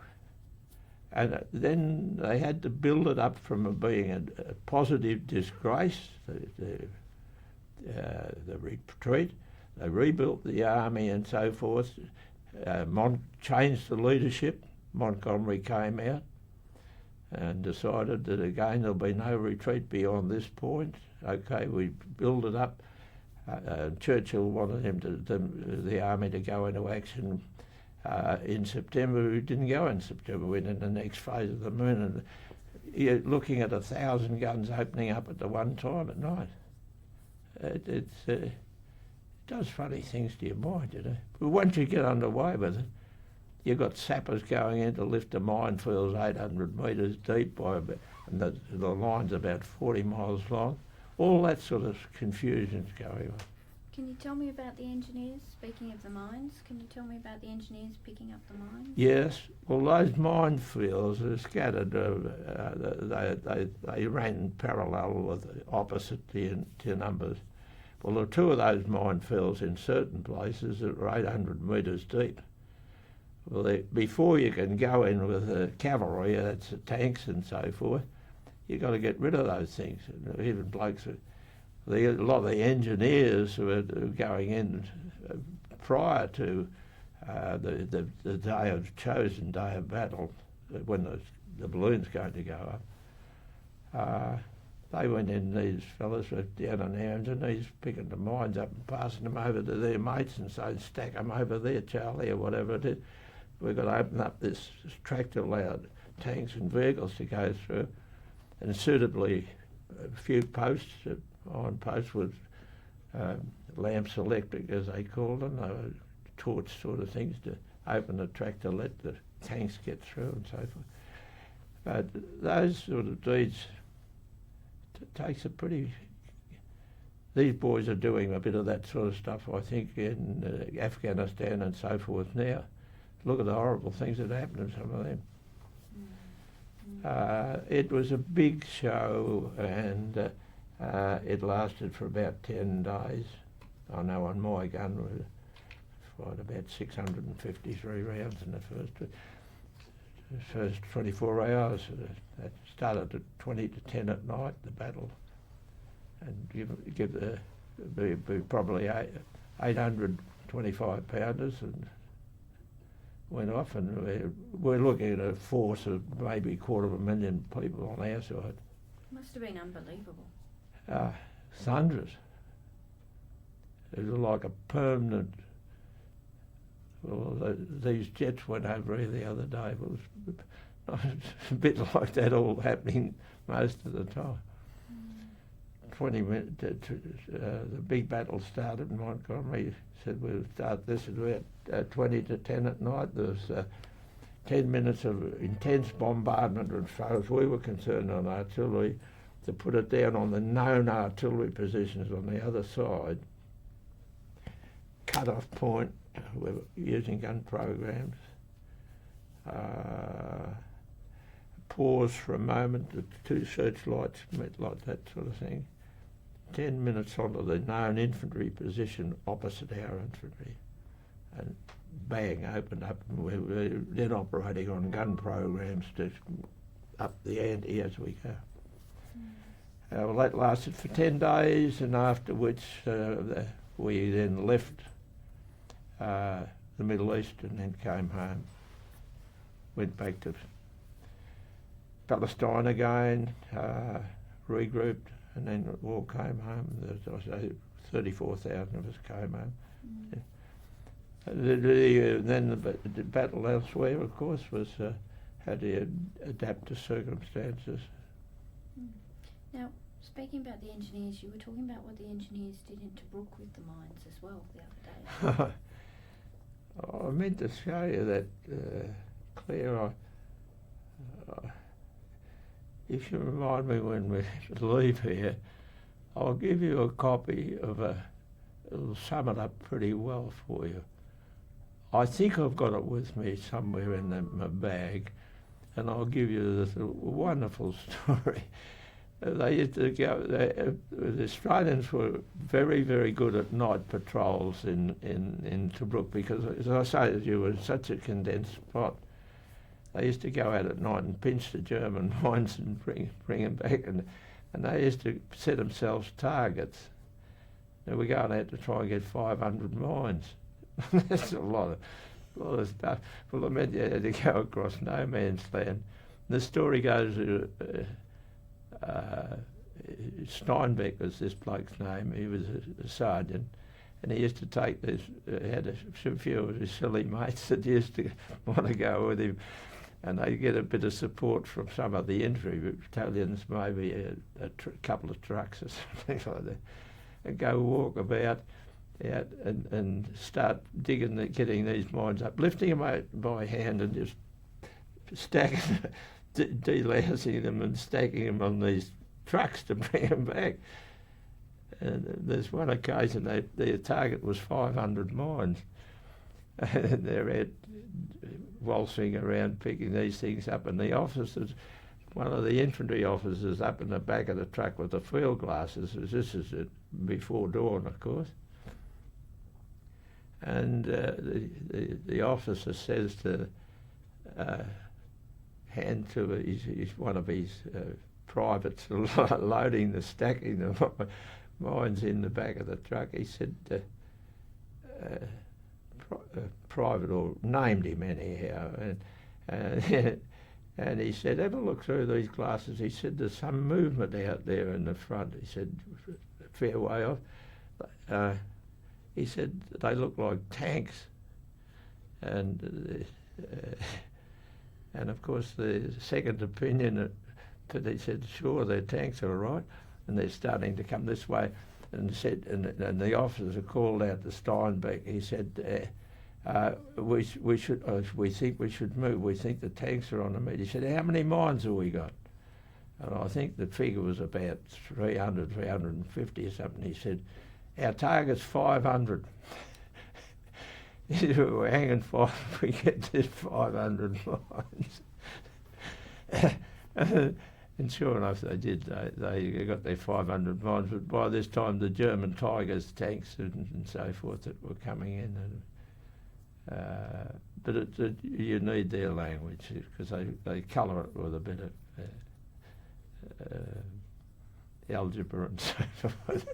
And then they had to build it up from being a positive disgrace, the retreat. They rebuilt the army and so forth, changed the leadership. Montgomery came out. and decided that again there'll be no retreat beyond this point. Okay, we build it up. Churchill wanted the army to go into action in September. We didn't go in September. We went in the next phase of the moon, and you're looking at 1,000 guns opening up at the one time at night. It does funny things to your mind, you know. But once you get underway with it, you've got sappers going in to lift the minefields 800 metres deep, and the line's about 40 miles long. All that sort of confusion's going on. Can you tell me about the engineers? Speaking of the mines, can you tell me about the engineers picking up the mines? Yes, well, those minefields are scattered. They ran parallel with opposite to your numbers. Well, there were two of those minefields in certain places that were 800 metres deep. Well, before you can go in with the cavalry, that's the tanks and so forth, you've got to get rid of those things. Even blokes, a lot of the engineers who were going in prior to the day of chosen day of battle, when the balloon's going to go up, they went in, these fellas were down on their engineers picking the mines up and passing them over to their mates and saying, stack them over there, Charlie, or whatever it is. We've got to open up this track to allow tanks and vehicles to go through, and suitably a few posts, iron posts with lamps electric, as they called them. They were torch sort of things to open the track to let the tanks get through and so forth. But those sort of deeds takes a pretty... These boys are doing a bit of that sort of stuff, I think, in Afghanistan and so forth now. Look at the horrible things that happened to some of them. It was a big show, and it lasted for about 10 days. I know on my gun we fired about 653 rounds in the first 24 hours. That started at 20 to 10 at night, the battle, and be probably 800 25-pounders, and went off, and we're looking at a force of maybe 250,000 people on our side. Must have been unbelievable. Thunderous. It was like a permanent... Well, these jets went over here the other day. It was a bit like that all happening most of the time. 20 minutes, the big battle started in Montgomery. Said we'll start this at about 20 to 10 at night. There was 10 minutes of intense bombardment as far as we were concerned on artillery, to put it down on the known artillery positions on the other side. Cut-off point, we were using gun programs. Pause for a moment, the two searchlights met like that sort of thing. 10 minutes onto the known infantry position opposite our infantry, and bang, opened up, and we were then operating on gun programs to up the ante as we go. Well, that lasted for 10 days, and after which we then left the Middle East and then came home. Went back to Palestine again, regrouped, and then all came home. As I say, 34,000 of us came home. Then the battle elsewhere, of course, was had to adapt to circumstances. Now, speaking about the engineers, you were talking about what the engineers did in Tobruk with the mines as well the other day. I meant to show you that, Claire, if you remind me when we leave here, I'll give you a copy of it'll sum it up pretty well for you. I think I've got it with me somewhere in my bag, and I'll give you this wonderful story. They used to go, the Australians were very, very good at night patrols in Tobruk, because, as I say, you were such a condensed spot. They used to go out at night and pinch the German mines and bring them back, and they used to set themselves targets. They were going out to try and get 500 mines. That's a lot of stuff. Well, I meant you had to go across no man's land. The story goes, Steinbeck was this bloke's name. He was a sergeant, and he used to take this, had a few of his silly mates that used to want to go with him, and they'd get a bit of support from some of the infantry battalions, maybe a couple of trucks or something like that, and go walk about out and start getting these mines up, lifting them out by hand and just stacking, delousing them and stacking them on these trucks to bring them back. And there's one occasion their target was 500 mines, and they're out waltzing around picking these things up, and the officers, one of the infantry officers up in the back of the truck with the field glasses, this is before dawn of course, and the officer says to hand to one of his privates loading stacking the mines in the back of the truck, he said, private, or named him anyhow, and he said, have a look through these glasses. He said, there's some movement out there in the front. He said, a fair way off. He said, they look like tanks. And of course the second opinion, he said, sure, they're tanks, all right, and they're starting to come this way. And said, and the officer called out to Steinbeck. He said, we think we should move. We think the tanks are on the move. He said, how many mines have we got? And I think the figure was about 300, 350 or something. He said, our target's 500. We're hanging fire if we get to 500 mines. And sure enough, they did. They got their 500 mines, but by this time the German Tigers, tanks and so forth that were coming in. But you need their language because they colour it with a bit of algebra and so forth.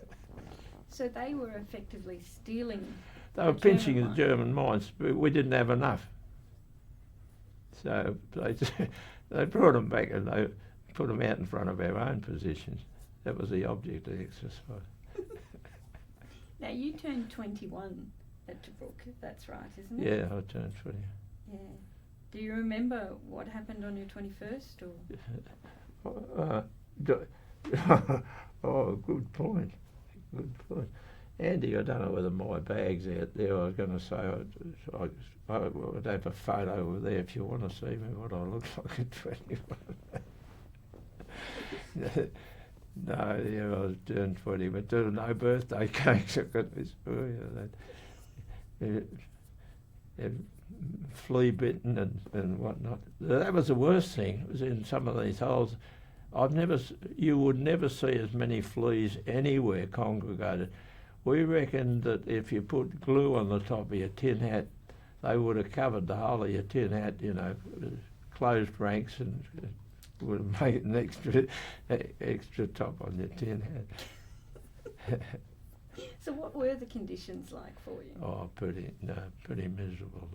So they were effectively stealing. They were pinching the German mines, but we didn't have enough. So they brought them back and they put them out in front of our own positions. That was the object of the exercise. Now you turned 21 at Tobruk, that's right, isn't it? Yeah, I turned 20. Yeah. Do you remember what happened on your 21st? Or? Oh, good point. Good point. Andy, I don't know whether my bag's out there. I was going to say I would have a photo over there if you want to see me what I look like at 21. No, yeah, I was turned 20, but there were no birthday cakes. I got this, flea bitten and whatnot. That was the worst thing. It was in some of these holes. You would never see as many fleas anywhere congregated. We reckoned that if you put glue on the top of your tin hat, they would have covered the whole of your tin hat, closed ranks, and would have made an extra top on your tin hat. So what were the conditions like for you? Oh, pretty miserable.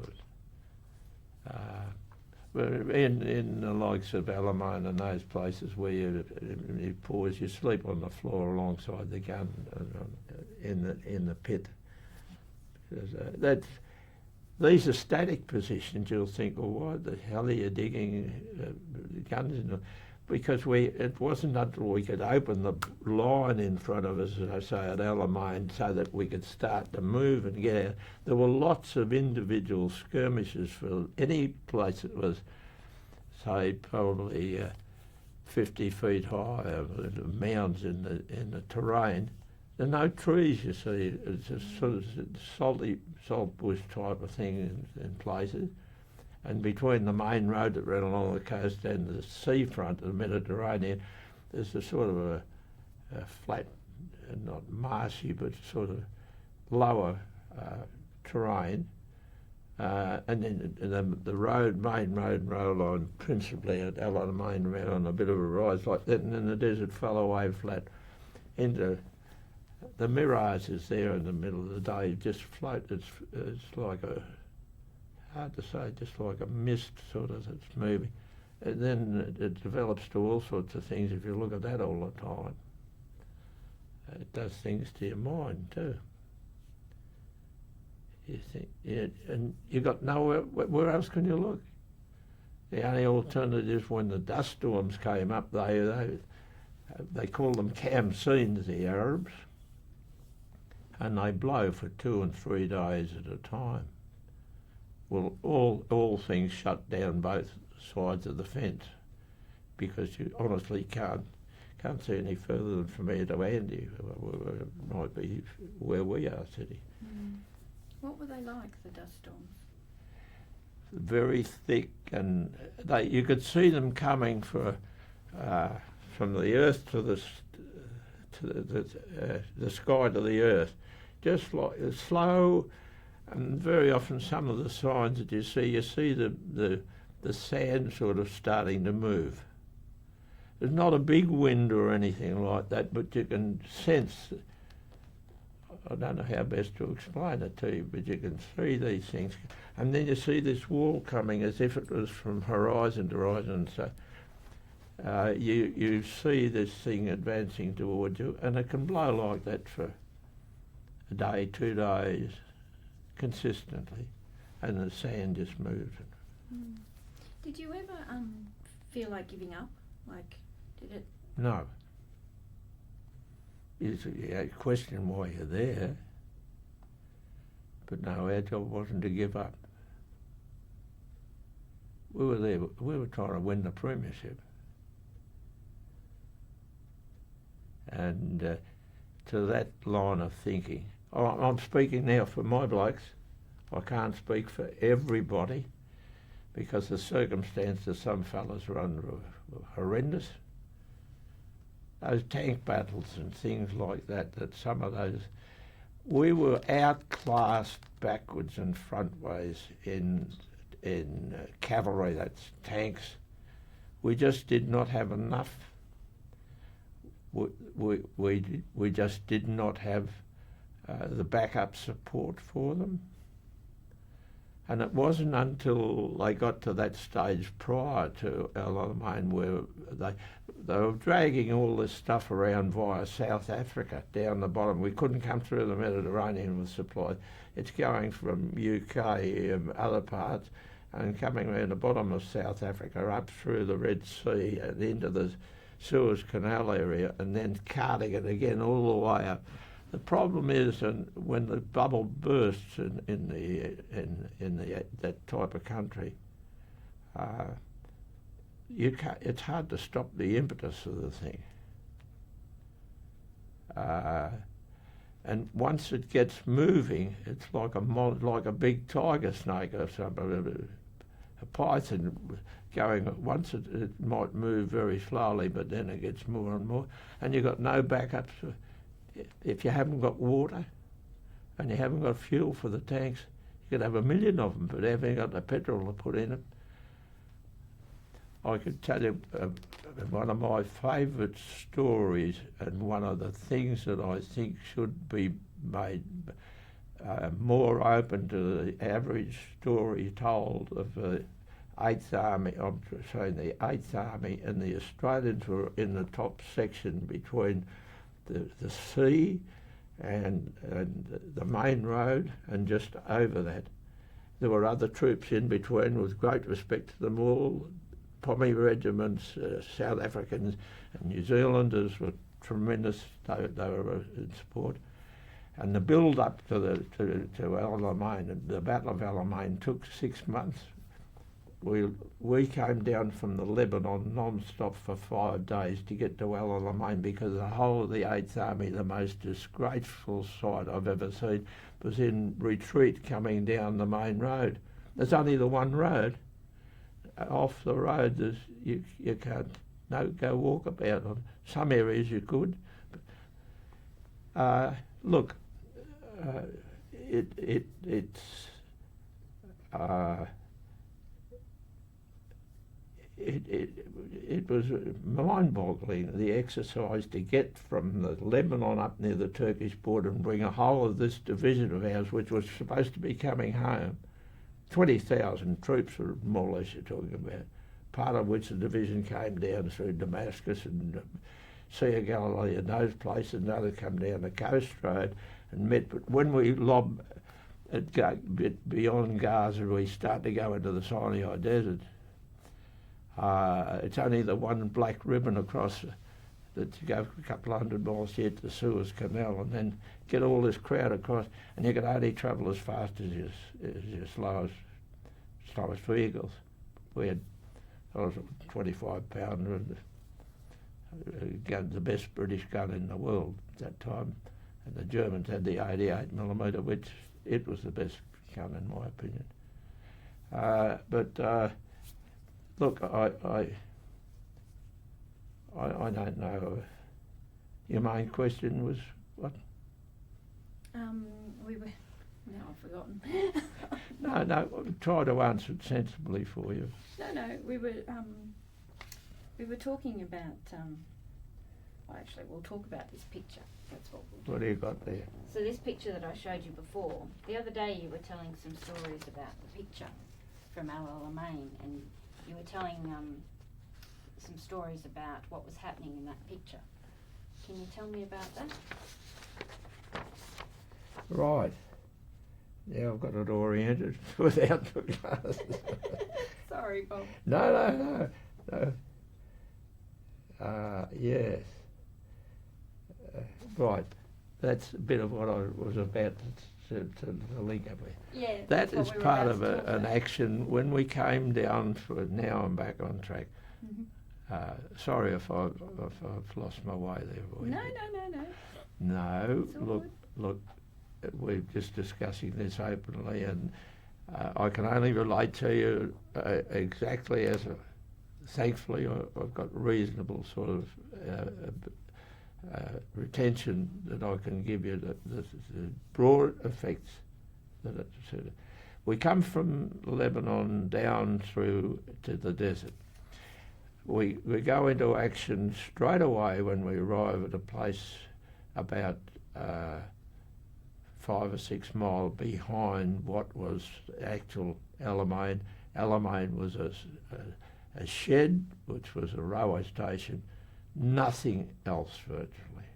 But in the likes of Alamein and those places where you pause, you sleep on the floor alongside the gun in the pit. These are static positions. You'll think, well, why the hell are you digging guns in them? Because it wasn't until we could open the line in front of us, as I say, at Alamein, so that we could start to move and get out. There were lots of individual skirmishes for any place that was, say, probably 50 feet high, mounds in the terrain. There are no trees, you see. It's a sort of salt bush type of thing in places. And between the main road that ran along the coast and the seafront of the Mediterranean, there's a sort of a flat, not marshy, but sort of lower terrain. And then the main road and road line, principally at Alamein, ran on a bit of a rise like that, and then the desert fell away flat into the mirages there in the middle of the day. Just float. It's like hard to say, just like a mist sort of that's moving. And then it develops to all sorts of things if you look at that all the time. It does things to your mind too. You think, yeah, and you got nowhere. Where else can you look? The only alternative when the dust storms came up, they call them camseens, the Arabs, and they blow for 2 and 3 days at a time. Well, all things shut down both sides of the fence because you honestly can't see any further than from here to Andy. It might be where we are sitting. Mm. What were they like, the dust storms? Very thick, and you could see them coming from the earth to the sky to the earth, just like slow. And very often some of the signs that you see the sand sort of starting to move. There's not a big wind or anything like that, but you can sense, I don't know how best to explain it to you, but you can see these things. And then you see this wall coming as if it was from horizon to horizon. So you see this thing advancing towards you, and it can blow like that for a day, 2 days, consistently, and the sand just moves. Mm. Did you ever feel like giving up? Like, did it? No. You question why you're there, but no, our job wasn't to give up. We were there. We were trying to win the premiership, and to that line of thinking. I'm speaking now for my blokes. I can't speak for everybody because the circumstances some fellas were under were horrendous. Those tank battles and things like that some of those, we were outclassed backwards and frontways in cavalry, that's tanks. We just did not have enough. We just did not have the backup support for them. And it wasn't until they got to that stage prior to Alamein where they were dragging all this stuff around via South Africa down the bottom. We couldn't come through the Mediterranean with supply. It's going from UK and other parts and coming around the bottom of South Africa up through the Red Sea and into the Suez Canal area and then carting it again all the way up. The problem is, when the bubble bursts in that type of country, it's hard to stop the impetus of the thing. And once it gets moving, it's like a big tiger snake or something, a python going. Once it might move very slowly, but then it gets more and more, and you've got no backups. If you haven't got water and you haven't got fuel for the tanks, you could have 1 million of them, but haven't got the petrol to put in them. I could tell you one of my favourite stories and one of the things that I think should be made more open to the average story told of the 8th Army, the 8th Army, and the Australians were in the top section between the sea and the main road, and just over that. There were other troops in between with great respect to them all. Pommy regiments, South Africans and New Zealanders were tremendous. They were in support. And the build-up to Alamein, the Battle of Alamein, took 6 months. We came down from the Lebanon non-stop for 5 days to get to El Alamein because the whole of the 8th Army, the most disgraceful sight I've ever seen, was in retreat coming down the main road. There's only the one road. Off the road, you can't go walk about. On some areas you could. Look, it was mind-boggling, the exercise to get from the Lebanon up near the Turkish border and bring a whole of this division of ours, which was supposed to be coming home. 20,000 troops, were more or less you're talking about, part of which the division came down through Damascus and Sea of Galilee and those places, and others come down the coast road and met. But when we lob it go bit beyond Gaza, we start to go into the Sinai Desert. It's only the one black ribbon across that you go a couple of 100 miles to get to the Suez Canal and then get all this crowd across, and you can only travel as fast as your slowest vehicles. We had, I was a 25-pounder, gun, the best British gun in the world at that time, and the Germans had the 88mm, which it was the best gun in my opinion. Look, I don't know. Your main question was what? We were. Now I've forgotten. No, try to answer it sensibly for you. No, we were talking about. Actually, we'll talk about this picture. That's what we'll do. What do you got there? So this picture that I showed you before. The other day, you were telling some stories about the picture from Alamein, and you were telling some stories about what was happening in that picture. Can you tell me about that? Right. Now I've got it oriented without the glasses. Sorry, Bob. No. Yes. Right. That's a bit of what I was about to link up with. Yeah. That is part of an action when we came down for. Now I'm back on track. Mm-hmm. Sorry if I've lost my way there, boy. No. No, It's all look, we're just discussing this openly, and I can only relate to you exactly as thankfully I've got reasonable sort of retention that I can give you the broad effects that it's. We come from Lebanon down through to the desert. We go into action straight away when we arrive at a place about 5 or 6 miles behind what was actual Alamein. Alamein was a shed, which was a railway station, nothing else virtually.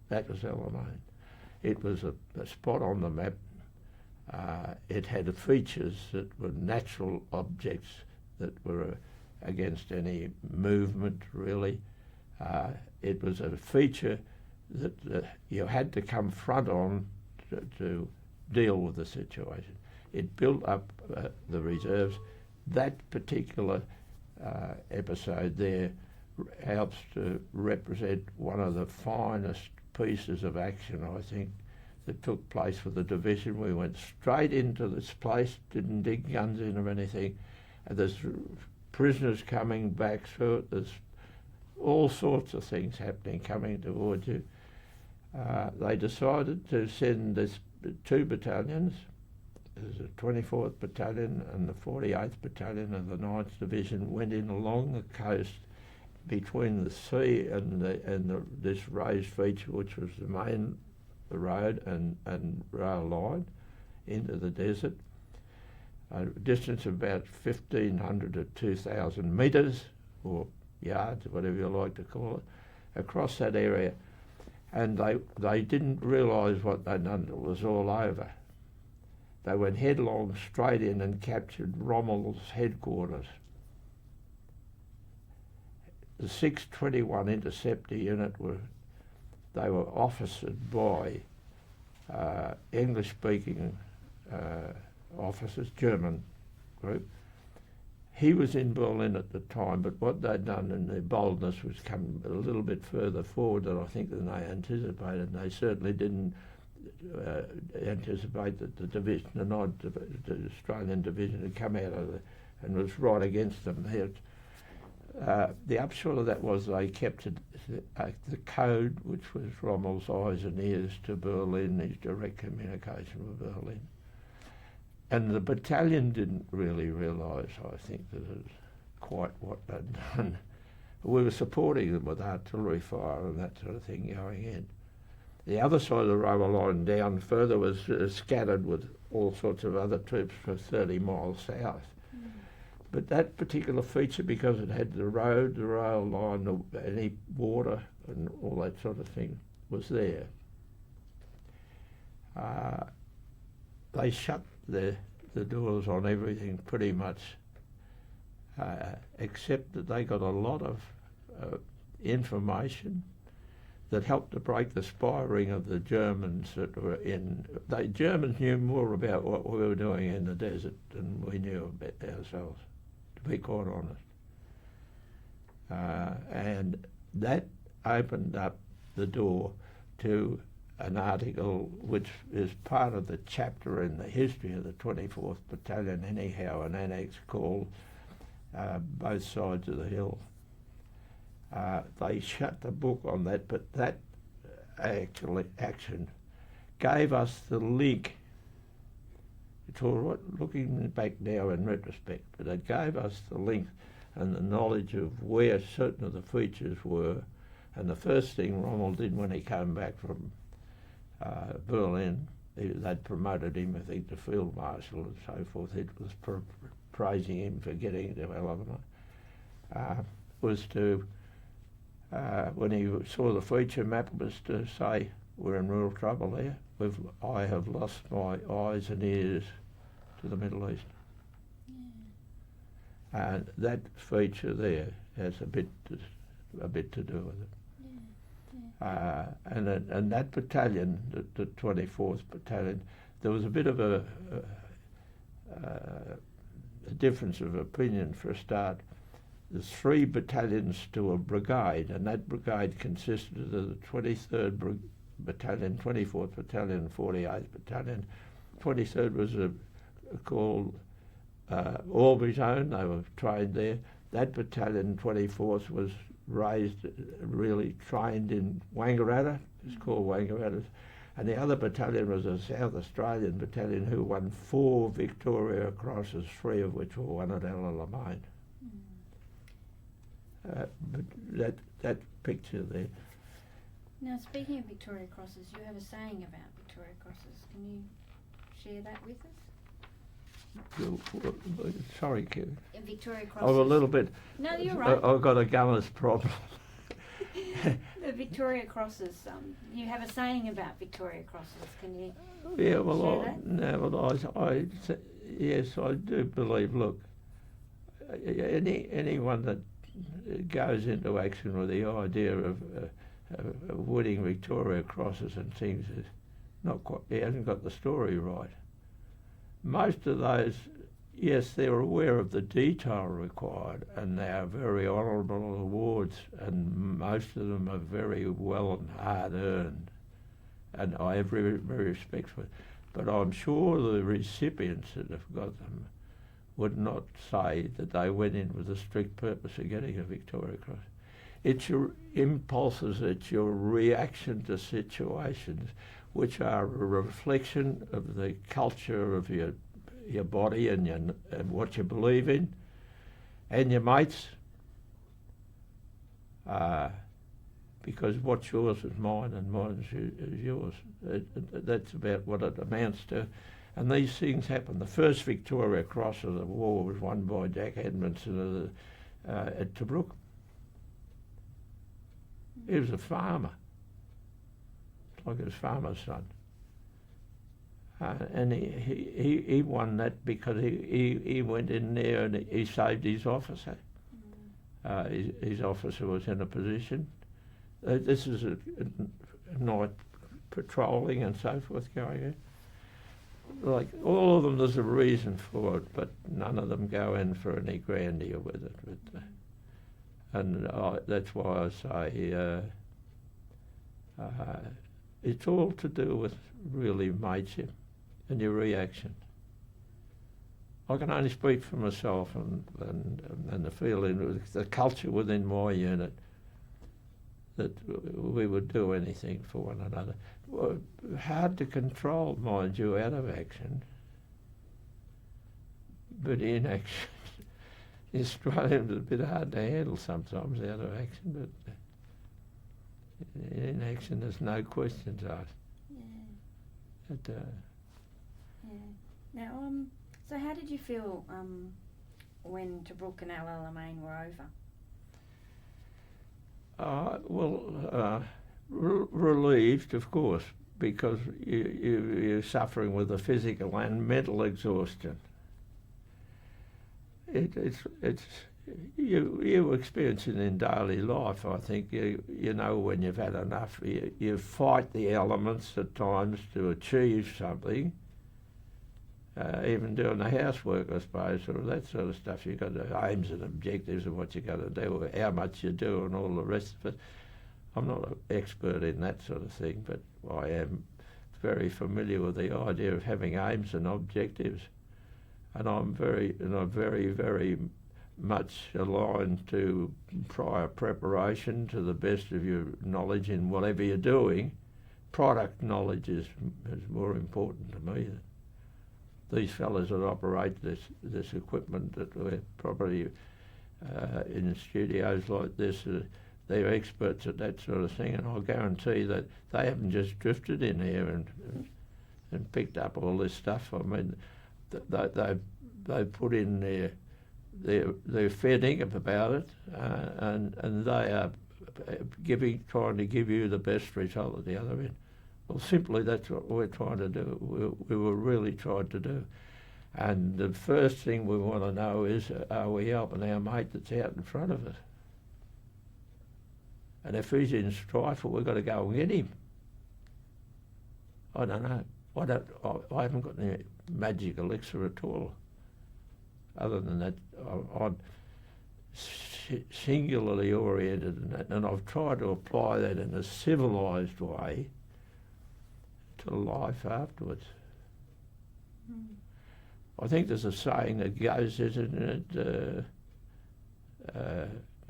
That was Alamein. It was a spot on the map. It had features that were natural objects that were against any movement, really. It was a feature that you had to come front on to deal with the situation. It built up the reserves. That particular episode there helps to represent one of the finest pieces of action, I think, that took place for the division. We went straight into this place, didn't dig guns in or anything, and there's prisoners coming back through it. There's all sorts of things happening, coming towards you. They decided to send this 2 battalions. There's a 24th Battalion and the 48th Battalion of the 9th Division went in along the coast between the sea and this raised feature, which was the main road and rail line, into the desert. A distance of about 1,500 to 2,000 metres, or yards, whatever you like to call it, across that area. And they didn't realise what they'd done until it was all over. They went headlong straight in and captured Rommel's headquarters. The 621 Interceptor Unit were officered by English-speaking officers, German group. He was in Berlin at the time, but what they'd done in their boldness was come a little bit further forward than I think than they anticipated. And they certainly didn't anticipate that the division, the Australian division, had come out of and was right against them. The upshot of that was they kept the code, which was Rommel's eyes and ears to Berlin, his direct communication with Berlin. And the battalion didn't really realise, I think, that it was quite what they'd done. We were supporting them with artillery fire and that sort of thing going in. The other side of the railway line down further was scattered with all sorts of other troops for 30 miles south. But that particular feature, because it had the road, the rail line, any water and all that sort of thing was there, they shut the doors on everything pretty much, except that they got a lot of information that helped to break the spy ring of the Germans that were in. The Germans knew more about what we were doing in the desert than we knew about ourselves, to be quite honest. And that opened up the door to an article which is part of the chapter in the history of the 24th Battalion anyhow, an annex called Both Sides of the Hill. They shut the book on that, but that action gave us the link. It's all right looking back now in retrospect, but it gave us the link and the knowledge of where certain of the features were. And the first thing Rommel did when he came back from Berlin, they'd promoted him, I think, to Field Marshal and so forth. It was praising him for getting to Alabama, was to, when he saw the feature map, was to say, we're in real trouble there. I have lost my eyes and ears to the Middle East. Yeah. And that feature there has a bit to do with it. And that battalion, the 24th Battalion, there was a bit of a difference of opinion for a start. There's 3 battalions to a brigade, and that brigade consisted of the 23rd Battalion, 24th Battalion, and 48th Battalion. 23rd was called Albury's Own. They were trained there. That battalion, 24th, was really trained in Wangaratta. It's called Wangaratta. And the other battalion was a South Australian battalion who won 4 Victoria Crosses, 3 of which were won at Alamein. But that picture there. Now, speaking of Victoria Crosses, you have a saying about Victoria Crosses. Can you share that with us? Sorry, Kevin. Victoria Crosses. Oh, a little bit. No, you're right. I've got a gunner's problem. The Victoria Crosses. You have a saying about Victoria Crosses. Can you? Yeah, well, share that? Yes, I do believe. Look, anyone that goes into action with the idea of winning Victoria Crosses and things is not quite. He hasn't got the story right. Most of those, yes, they're aware of the detail required, and they are very honourable awards, and most of them are very well and hard earned, and I have very respect for it. But I'm sure the recipients that have got them would not say that they went in with the strict purpose of getting a Victoria Cross. It's your impulses, it's your reaction to situations which are a reflection of the culture of your body and what you believe in, and your mates, because what's yours is mine and mine is yours. That's about what it amounts to. And these things happen. The first Victoria Cross of the war was won by Jack Edmondson at Tobruk. He was a farmer, like his farmer's son. And he won that because he went in there and he saved his officer. His officer was in a position. This is a night patrolling and so forth going on. Like all of them, there's a reason for it, but none of them go in for any grandeur with it. And that's why I say it's all to do with really mateship and your reaction. I can only speak for myself and the feeling, the culture within my unit, that we would do anything for one another. Well, hard to control, mind you, out of action, but in action. The Australians are a bit hard to handle sometimes out of action, but in action there's no questions asked. Yeah. But, yeah. Now, so how did you feel when Tobruk and Al Alamein were over? Relieved, of course, because you're suffering with the physical and mental exhaustion. It's you experience it in daily life. I think you know when you've had enough. You fight the elements at times to achieve something. Even doing the housework, I suppose, or that sort of stuff. You've got the aims and objectives of what you've got to do, how much you do, and all the rest of it. I'm not an expert in that sort of thing, but I am very familiar with the idea of having aims and objectives, and I'm very, very much aligned to prior preparation to the best of your knowledge in whatever you're doing. Product knowledge is more important to me. These fellas that operate this equipment that we're probably in studios like this, they're experts at that sort of thing, and I'll guarantee that they haven't just drifted in here and picked up all this stuff. I mean, they've put in their fair dinkum about it, and they are trying to give you the best result at the other end. Well, simply that's what we're trying to do. We were really trying to do. And the first thing we want to know is, are we helping our mate that's out in front of us? And if he's in strife, well, we've got to go and get him. I don't know. I haven't got any magic elixir at all. Other than that, I'm singularly oriented in that, and I've tried to apply that in a civilised way to life afterwards. I think there's a saying that goes, isn't it?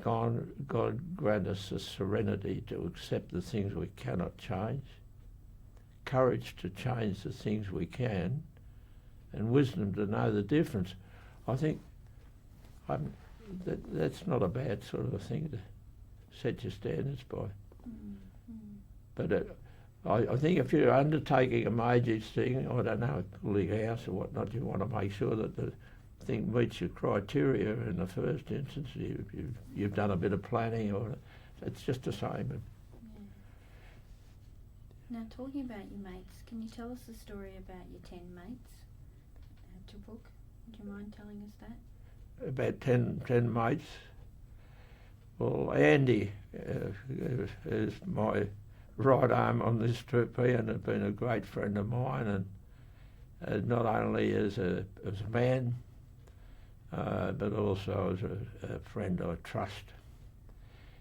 God grant us the serenity to accept the things we cannot change, courage to change the things we can, and wisdom to know the difference. I think that's not a bad sort of a thing to set your standards by. But I think if you're undertaking a major thing, I don't know, building a house or whatnot, you want to make sure that the thing meets your criteria in the first instance. You've done a bit of planning, or it's just the same. Yeah. Now, talking about your mates, can you tell us the story about your 10 mates at Tobruk? Do you mind telling us that? About 10 mates. Well, Andy is my right arm on this trip here, and has been a great friend of mine, and not only as a man, but also as a friend I trust.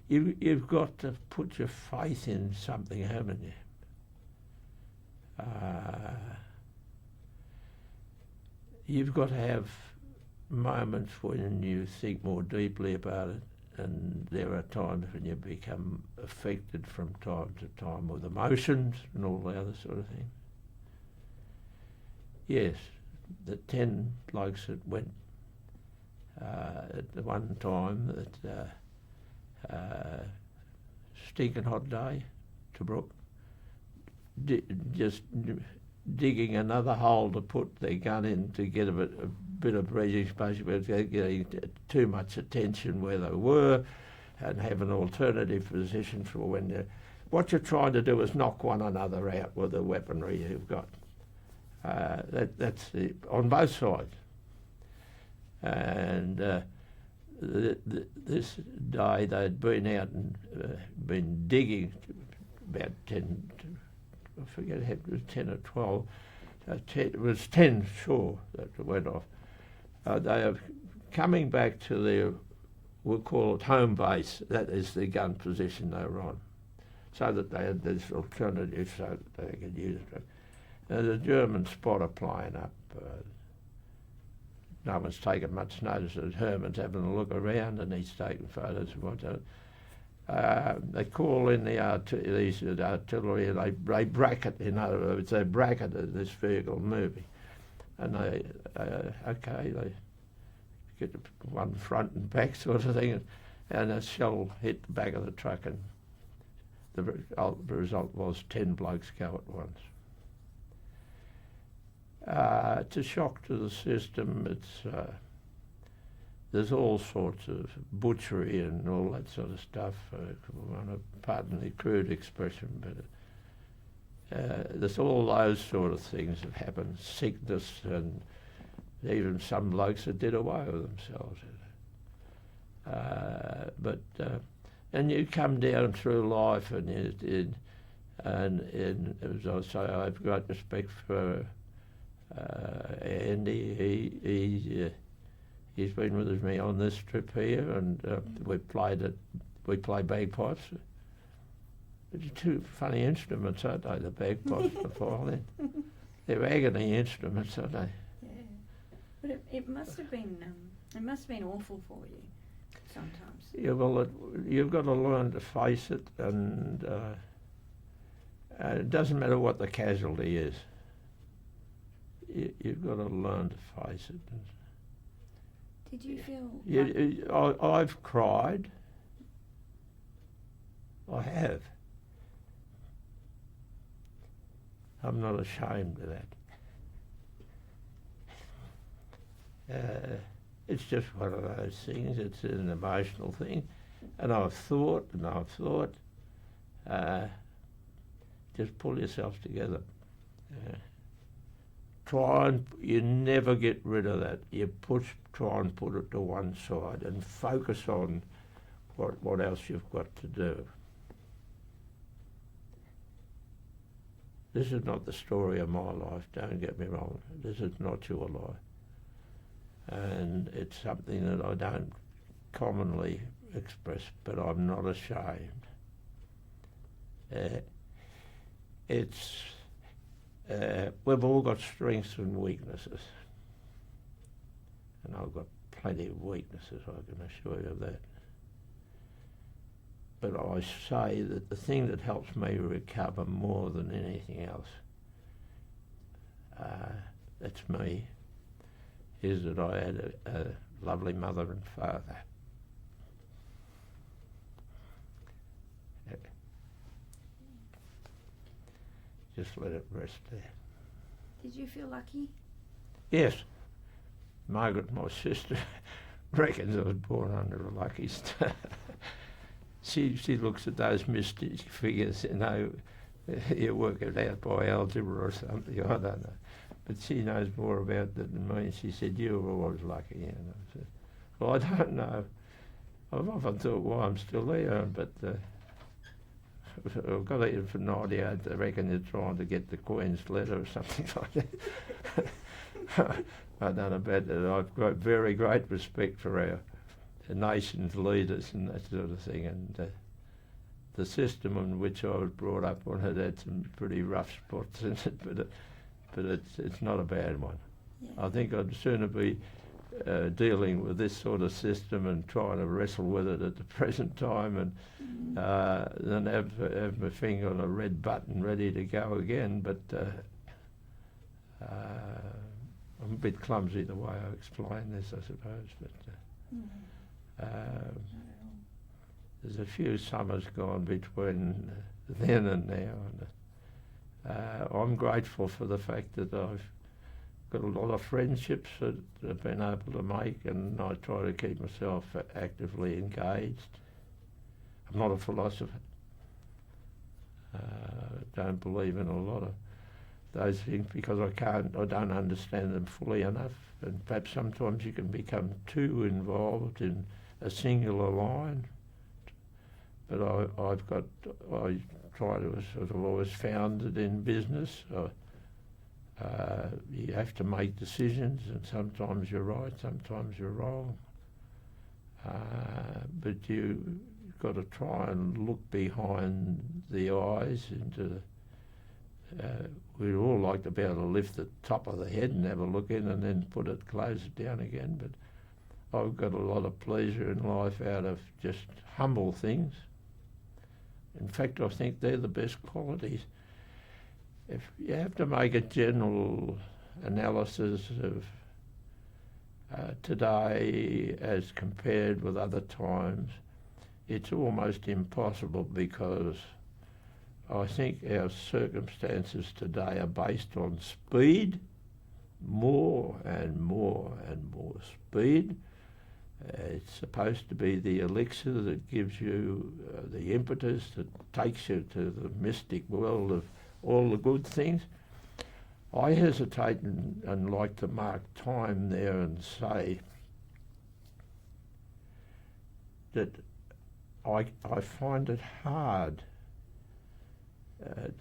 You've got to put your faith in something, haven't you? You've got to have moments when you think more deeply about it, and there are times when you become affected from time to time with emotions and all the other sort of things. Yes, the 10 blokes that went at the one time, that stinking hot day, Tobruk, just digging another hole to put their gun in to get a bit of breathing space, getting too much attention where they were, and have an alternative position for when what you're trying to do is knock one another out with the weaponry you've got. That's on both sides. And this day they'd been out and been digging about 10, I forget if it was 10 or 12, it was 10 sure that went off. They are coming back to their, we'll call it home base, that is the gun position they were on, so that they had this alternative so that they could use it. There's a German spotter plane up. No one's taken much notice that Herman's having a look around and he's taking photos of what they call in the artillery, they bracket, in other words, they bracketed this vehicle moving. And they get one front and back sort of thing, and a shell hit the back of the truck, and the result was 10 blokes go at once. It's a shock to the system. there's all sorts of butchery and all that sort of stuff. Pardon the crude expression, but there's all those sort of things that happen. Sickness, and even some blokes that did away with themselves. And you come down through life, and as I say, I have great respect for Andy. He's been with me on this trip here, and we play bagpipes. They're two funny instruments, aren't they? The bagpipes, the violin. They're agony instruments, aren't they? Yeah, but it must have been awful for you sometimes. Yeah, well, you've got to learn to face it, and it doesn't matter what the casualty is. You've got to learn to face it. Did you feel? I've cried. I have. I'm not ashamed of that. It's just one of those things. It's an emotional thing, and I've thought, just pull yourself together. You never get rid of that. You try and put it to one side and focus on what else you've got to do. This is not the story of my life, don't get me wrong. This is not your life. And it's something that I don't commonly express, but I'm not ashamed. We've all got strengths and weaknesses, and I've got plenty of weaknesses, I can assure you of that. But I say that the thing that helps me recover more than anything else, that's me, is that I had a lovely mother and father. Just let it rest there. Did you feel lucky? Yes. Margaret, my sister, reckons I was born under a lucky star. She looks at those mystic figures, you work it out by algebra or something, I don't know. But she knows more about it than me, and she said, you were always lucky. And I said, well, I don't know. I've often thought why I'm still there, but I've got even for 98, I reckon they're trying to get the Queen's letter or something like that. I don't know about that. I've got very great respect for our nation's leaders and that sort of thing, and the system in which I was brought up on had some pretty rough spots in it, but it's not a bad one. Yeah. I think I'd sooner be dealing with this sort of system and trying to wrestle with it at the present time, and than have my finger on a red button ready to go again. But I'm a bit clumsy the way I explain this, I suppose. But there's a few summers gone between then and now, and I'm grateful for the fact that I've got a lot of friendships that I've been able to make, and I try to keep myself actively engaged. I'm not a philosopher. Don't believe in a lot of those things because I don't understand them fully enough, and perhaps sometimes you can become too involved in a singular line. But I try to sort of always found it in business. You have to make decisions, and sometimes you're right, sometimes you're wrong. But you've got to try and look behind the eyes into we'd all like to be able to lift the top of the head and have a look in and then close it down again. But I've got a lot of pleasure in life out of just humble things. In fact, I think they're the best qualities. If you have to make a general analysis of today as compared with other times, it's almost impossible, because I think our circumstances today are based on speed, more and more and more speed, It's supposed to be the elixir that gives you the impetus that takes you to the mystic world of all the good things. I hesitate and like to mark time there and say that I find it hard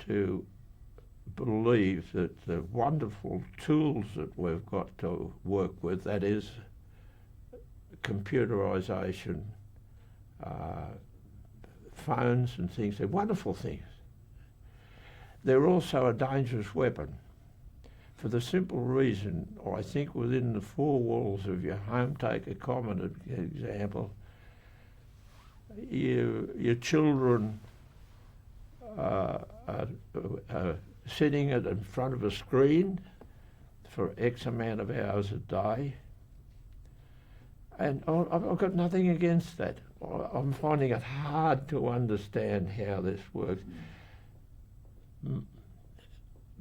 to believe that the wonderful tools that we've got to work with, that is computerisation, phones and things, they're wonderful things. They're also a dangerous weapon for the simple reason, I think within the four walls of your home, take a common example, your children are sitting in front of a screen for X amount of hours a day, and I've got nothing against that. I'm finding it hard to understand how this works,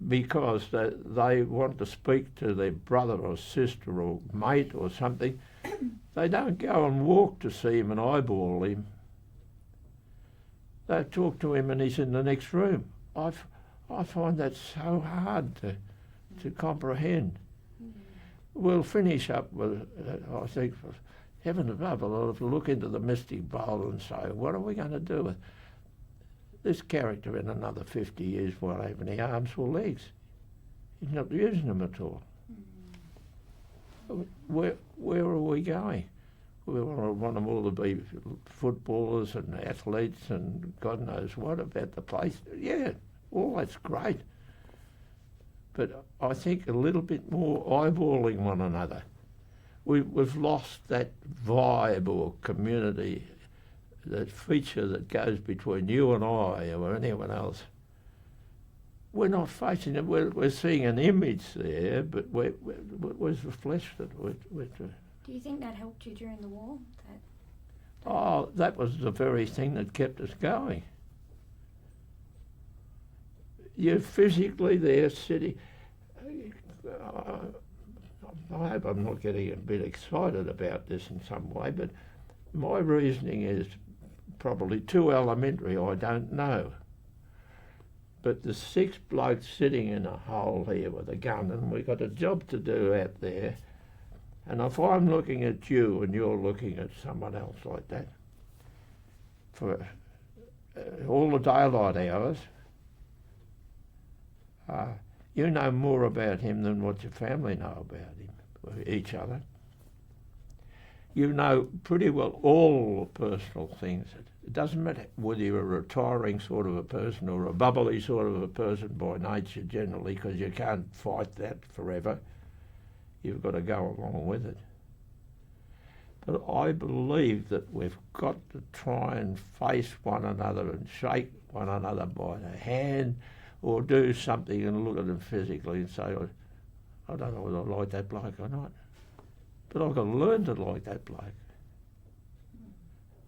because they want to speak to their brother or sister or mate or something. They don't go and walk to see him and eyeball him. They talk to him and he's in the next room. I find that so hard to comprehend. We'll finish up with, I think, for heaven above, I'll have to look into the mystic bowl and say, what are we going to do with this character in another 50 years? Won't have any arms or legs. He's not using them at all. Where are we going? We want them all to be footballers and athletes and God knows what about the place. Yeah, all that's great. But I think a little bit more eyeballing one another. We've lost that vibe or community, that feature that goes between you and I or anyone else. We're not facing it. We're seeing an image there, but where's the flesh that we're Do you think that helped you during the war? Oh, that was the very thing that kept us going. You're physically there sitting. I hope I'm not getting a bit excited about this in some way, but my reasoning is probably too elementary, I don't know. But the 6 blokes sitting in a hole here with a gun, and we've got a job to do out there. And if I'm looking at you and you're looking at someone else like that, for all the daylight hours, you know more about him than what your family know about him, or each other. You know pretty well all the personal things. It doesn't matter whether you're a retiring sort of a person or a bubbly sort of a person by nature generally, because you can't fight that forever. You've got to go along with it. But I believe that we've got to try and face one another and shake one another by the hand, or do something and look at them physically and say, I don't know whether I like that bloke or not, but I've got to learn to like that bloke.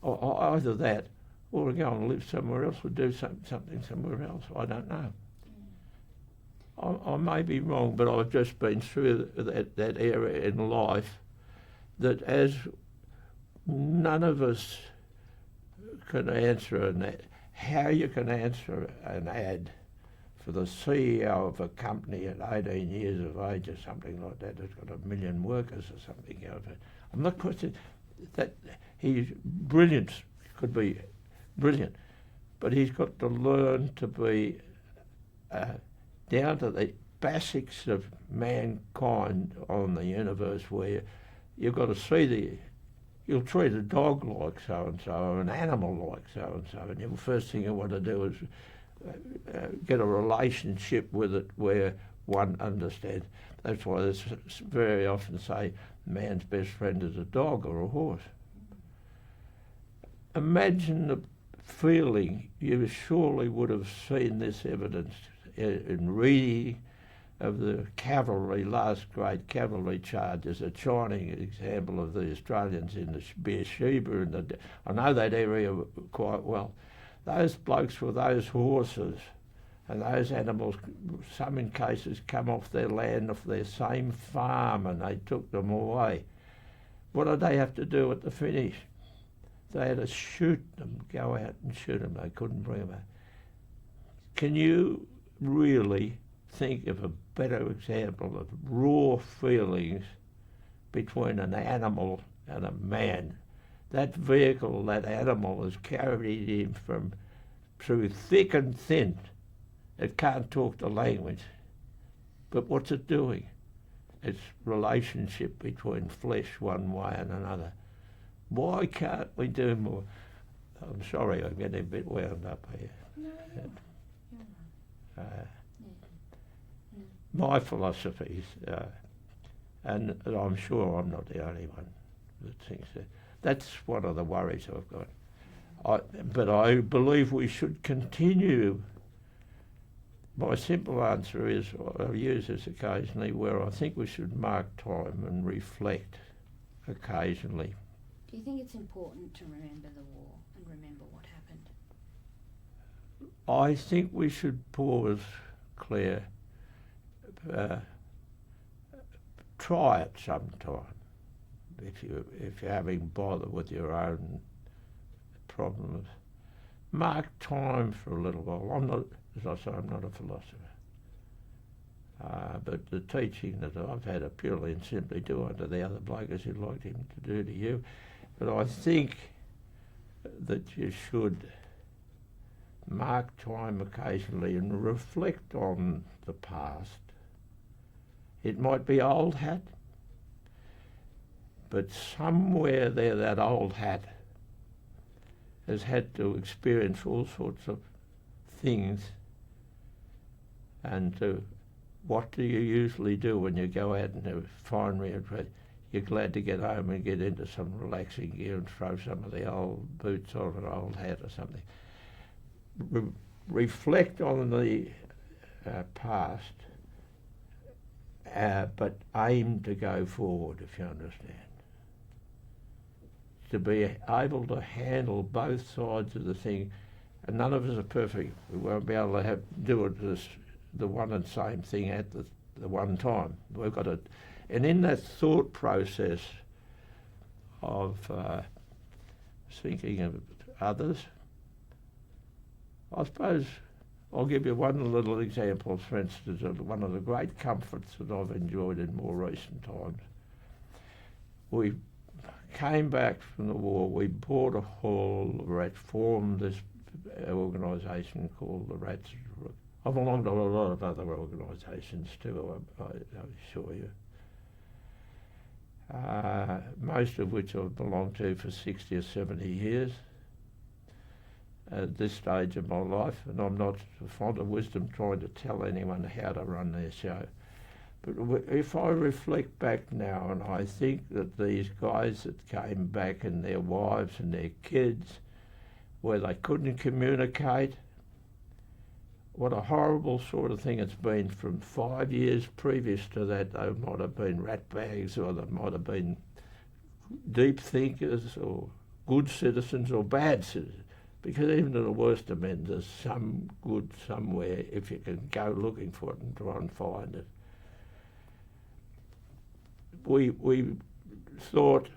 Or either that, or go and live somewhere else, or do something somewhere else. I don't know. I may be wrong, but I've just been through that area in life that as none of us can answer how you can answer an ad for the CEO of a company at 18 years of age or something like that, that's got 1 million workers or something. I'm not questioning that he's brilliant, could be brilliant, but he's got to learn to be down to the basics of mankind on the universe, where you've got to see you'll treat a dog like so-and-so, or an animal like so-and-so, and the first thing you want to do is get a relationship with it where one understands. That's why they very often say man's best friend is a dog or a horse. Imagine the feeling, you surely would have seen this evidence in reading of the cavalry, last great cavalry charges, a shining example of the Australians in the Beersheba. I know that area quite well. Those blokes with those horses and those animals, some in cases come off their land, off their same farm, and they took them away. what did they have to do at the finish? They had to shoot them, go out and shoot them. They couldn't bring them out. Can you really think of a better example of raw feelings between an animal and a man? That vehicle, that animal, has carried him through thick and thin. It can't talk the language. But what's it doing? It's relationship between flesh one way and another. Why can't we do more? I'm sorry, I'm getting a bit wound up here. No, My philosophies, and I'm sure I'm not the only one that thinks that. That's one of the worries I've got. But I believe we should continue. My simple answer is, I use this occasionally, where I think we should mark time and reflect occasionally. Do you think it's important to remember the war and remember what happened? I think we should pause, Claire. Try it sometime if you're having bother with your own problems. Mark time for a little while. I'm not, as I say, I'm not a philosopher. But the teaching that I've had a purely and simply do unto the other bloke as you'd like him to do to you. But I think that you should mark time occasionally and reflect on the past. It might be old hat, but somewhere there that old hat has had to experience all sorts of things. And what do you usually do when you go out and have finery? You're glad to get home and get into some relaxing gear and throw some of the old boots on an old hat or something. Reflect on the past, but aim to go forward, if you understand. To be able to handle both sides of the thing, and none of us are perfect. We won't be able to do it the one and same thing at the one time. We've got to, and in that thought process of thinking of others, I suppose I'll give you one little example, for instance, of one of the great comforts that I've enjoyed in more recent times. We came back from the war, we bought a hall, formed this organisation called the Rats of Tobruk. I belong to a lot of other organisations too, I assure you. Most of which I've belonged to for 60 or 70 years at this stage of my life, and I'm not fond of wisdom trying to tell anyone how to run their show. But if I reflect back now, and I think that these guys that came back and their wives and their kids, where they couldn't communicate, what a horrible sort of thing it's been. From 5 years previous to that, they might have been ratbags, or they might have been deep thinkers, or good citizens, or bad citizens. Because even in the worst of men, there's some good somewhere if you can go looking for it and try and find it. We thought,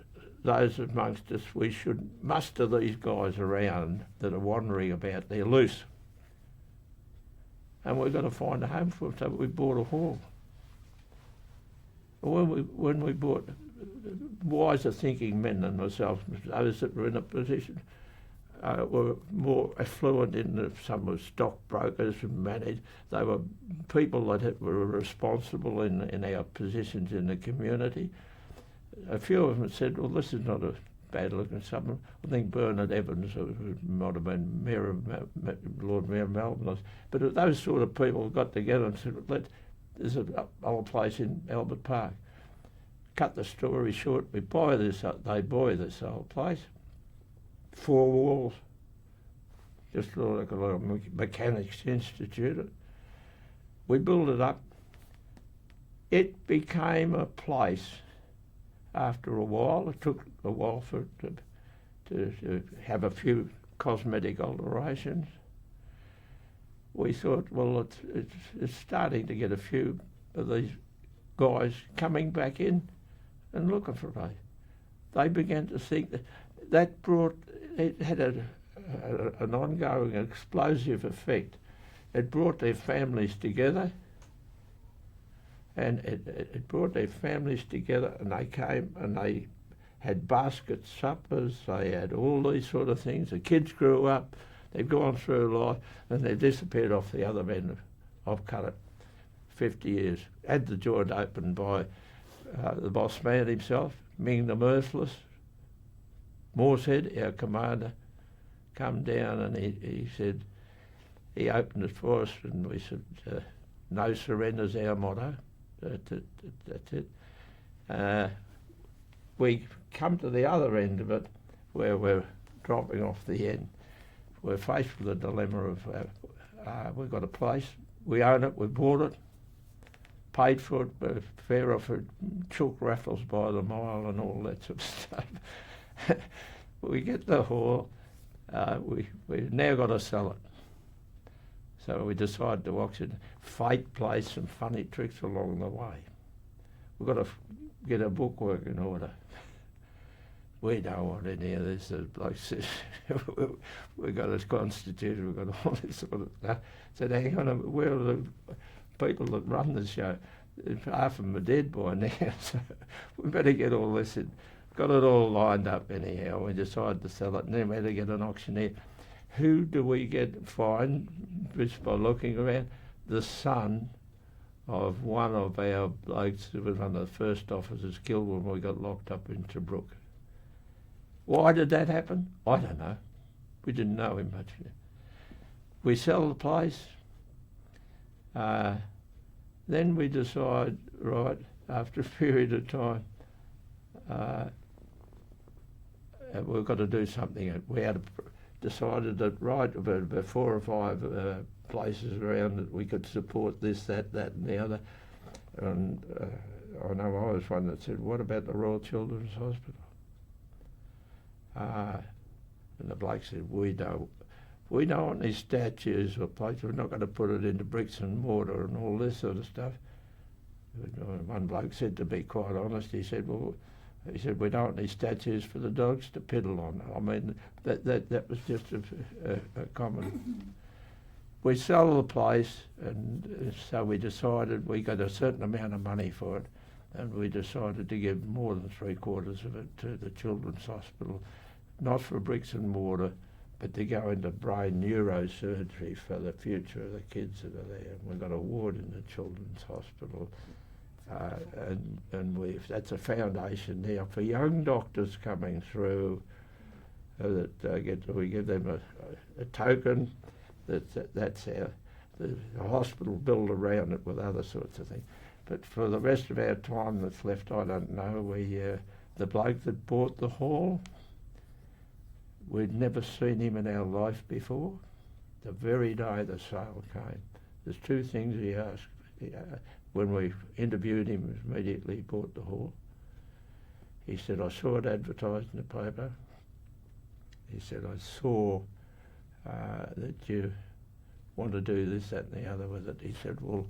those amongst us, we should muster these guys around that are wandering about. They're loose. And we've got to find a home for them, so we bought a hall. When we bought, wiser thinking men than myself, those that were in a position, were more affluent some were stockbrokers and managed. They were people that were responsible in our positions in the community. A few of them said, well, this is not a bad looking someone. I think Bernard Evans, who might have been Lord Mayor of Melbourne, but those sort of people got together and said, there's an old place in Albert Park. Cut the story short, they buy this old place. 4 walls, just like a little mechanics institute. We built it up. It became a place after a while. It took a while for it to have a few cosmetic alterations. We thought, well, it's starting to get a few of these guys coming back in and looking for a place. they began to think that brought, it had an ongoing explosive effect. It brought their families together, and it brought their families together, and they came and they had basket suppers, they had all these sort of things. The kids grew up, they've gone through life, and they've disappeared off the other end. I've cut it 50 years. Had the joint opened by the boss man himself, Ming the Merciless. Moorehead, our commander, come down and he said, he opened it for us, and we said, no surrender's our motto. That's it. We come to the other end of it, where we're dropping off the end. We're faced with the dilemma of we've got a place, we own it, we bought it, paid for it, we're fair off it, chook raffles by the mile and all that sort of stuff. We get the haul, we've now got to sell it. So we decided to auction. Fate plays some funny tricks along the way. We've got to get our bookwork in order. We don't want any of this. The bloke says, we've got a constitution, we've got all this sort of stuff. Said, hang on a minute, where are the people that run the show? Half of them are dead by now, so we better get all this in. Got it all lined up anyhow. We decided to sell it, and then we had to get an auctioneer. Who do we find just by looking around? The son of one of our blokes who was one of the first officers killed when we got locked up in Tobruk. Why did that happen? I don't know. We didn't know him much. We sell the place. Then we decide, right, after a period of time, we've got to do something. We had decided that, right, about 4 or 5 places around that we could support this, that and the other. And I know I was one that said, what about the Royal Children's Hospital? And the bloke said, we don't want these statues or places, we're not going to put it into bricks and mortar and all this sort of stuff. One bloke said, to be quite honest, he said, we don't want these statues for the dogs to piddle on. I mean, that was just a common. We sell the place, and so we decided we got a certain amount of money for it, and we decided to give more than 3/4 of it to the Children's Hospital, not for bricks and mortar, but to go into brain neurosurgery for the future of the kids that are there. We got a ward in the Children's Hospital. And that's a foundation now for young doctors coming through. We give them a token that's the hospital built around it with other sorts of things. But for the rest of our time that's left, I don't know. The bloke that bought the hall, we'd never seen him in our life before. The very day the sale came, there's 2 things he asked. When we interviewed him, immediately he bought the hall. He said, I saw it advertised in the paper. He said, I saw that you want to do this, that and the other with it. He said, well,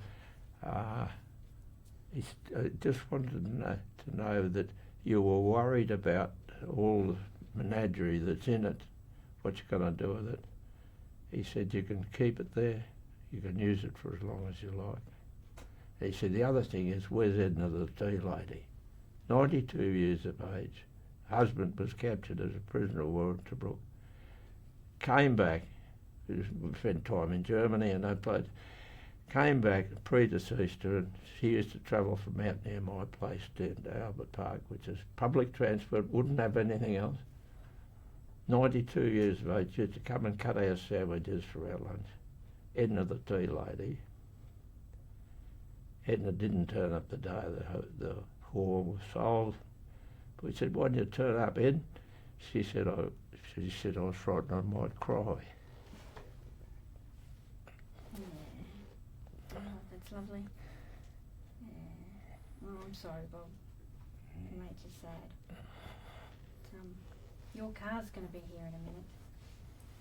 I just wanted to know that you were worried about all the menagerie that's in it, what you're going to do with it. He said, you can keep it there, you can use it for as long as you like. He said, the other thing is, where's Edna the tea lady? 92 years of age. Husband was captured as a prisoner of war in Tobruk. Came back, spent time in Germany and that place. Came back, predeceased her, and she used to travel from out near my place down to Albert Park, which is public transport, wouldn't have anything else. 92 years of age, used to come and cut our sandwiches for our lunch. Edna the tea lady. Edna didn't turn up the day the hall was sold. We said, why didn't you turn up, Ed? She said, I was frightened I might cry. Yeah. Oh, that's lovely. Yeah. Oh, I'm sorry, Bob. It made you sad. Your car's going to be here in a minute.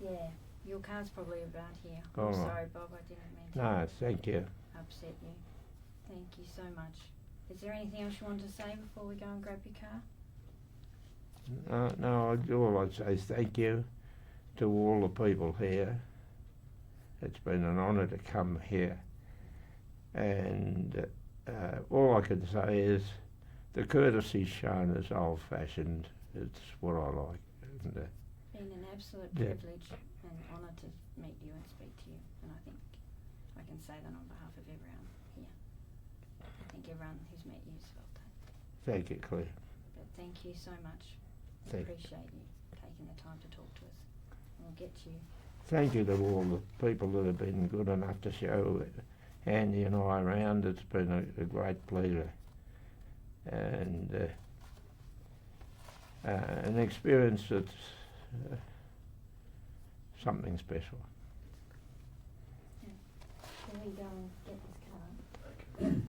Yeah, your car's probably about here. I'm sorry, Bob, I didn't mean to No, thank you. upset you. Thank you so much. Is there anything else you want to say before we go and grab your car? No, all I'd say is thank you to all the people here. It's been an honour to come here, and all I can say is the courtesy shown is old-fashioned. It's what I like. And, Been an absolute Yeah. privilege and honour to meet you and speak to you, and I think I can say that on behalf of everyone here. I think everyone who's met you has felt that. thank you, Claire. But thank you so much. I Thank you. appreciate you taking the time to talk to us. We'll get you. Thank you to all the people that have been good enough to show Andy and I around. It's been a great pleasure, and an experience that's something special. Can we go and get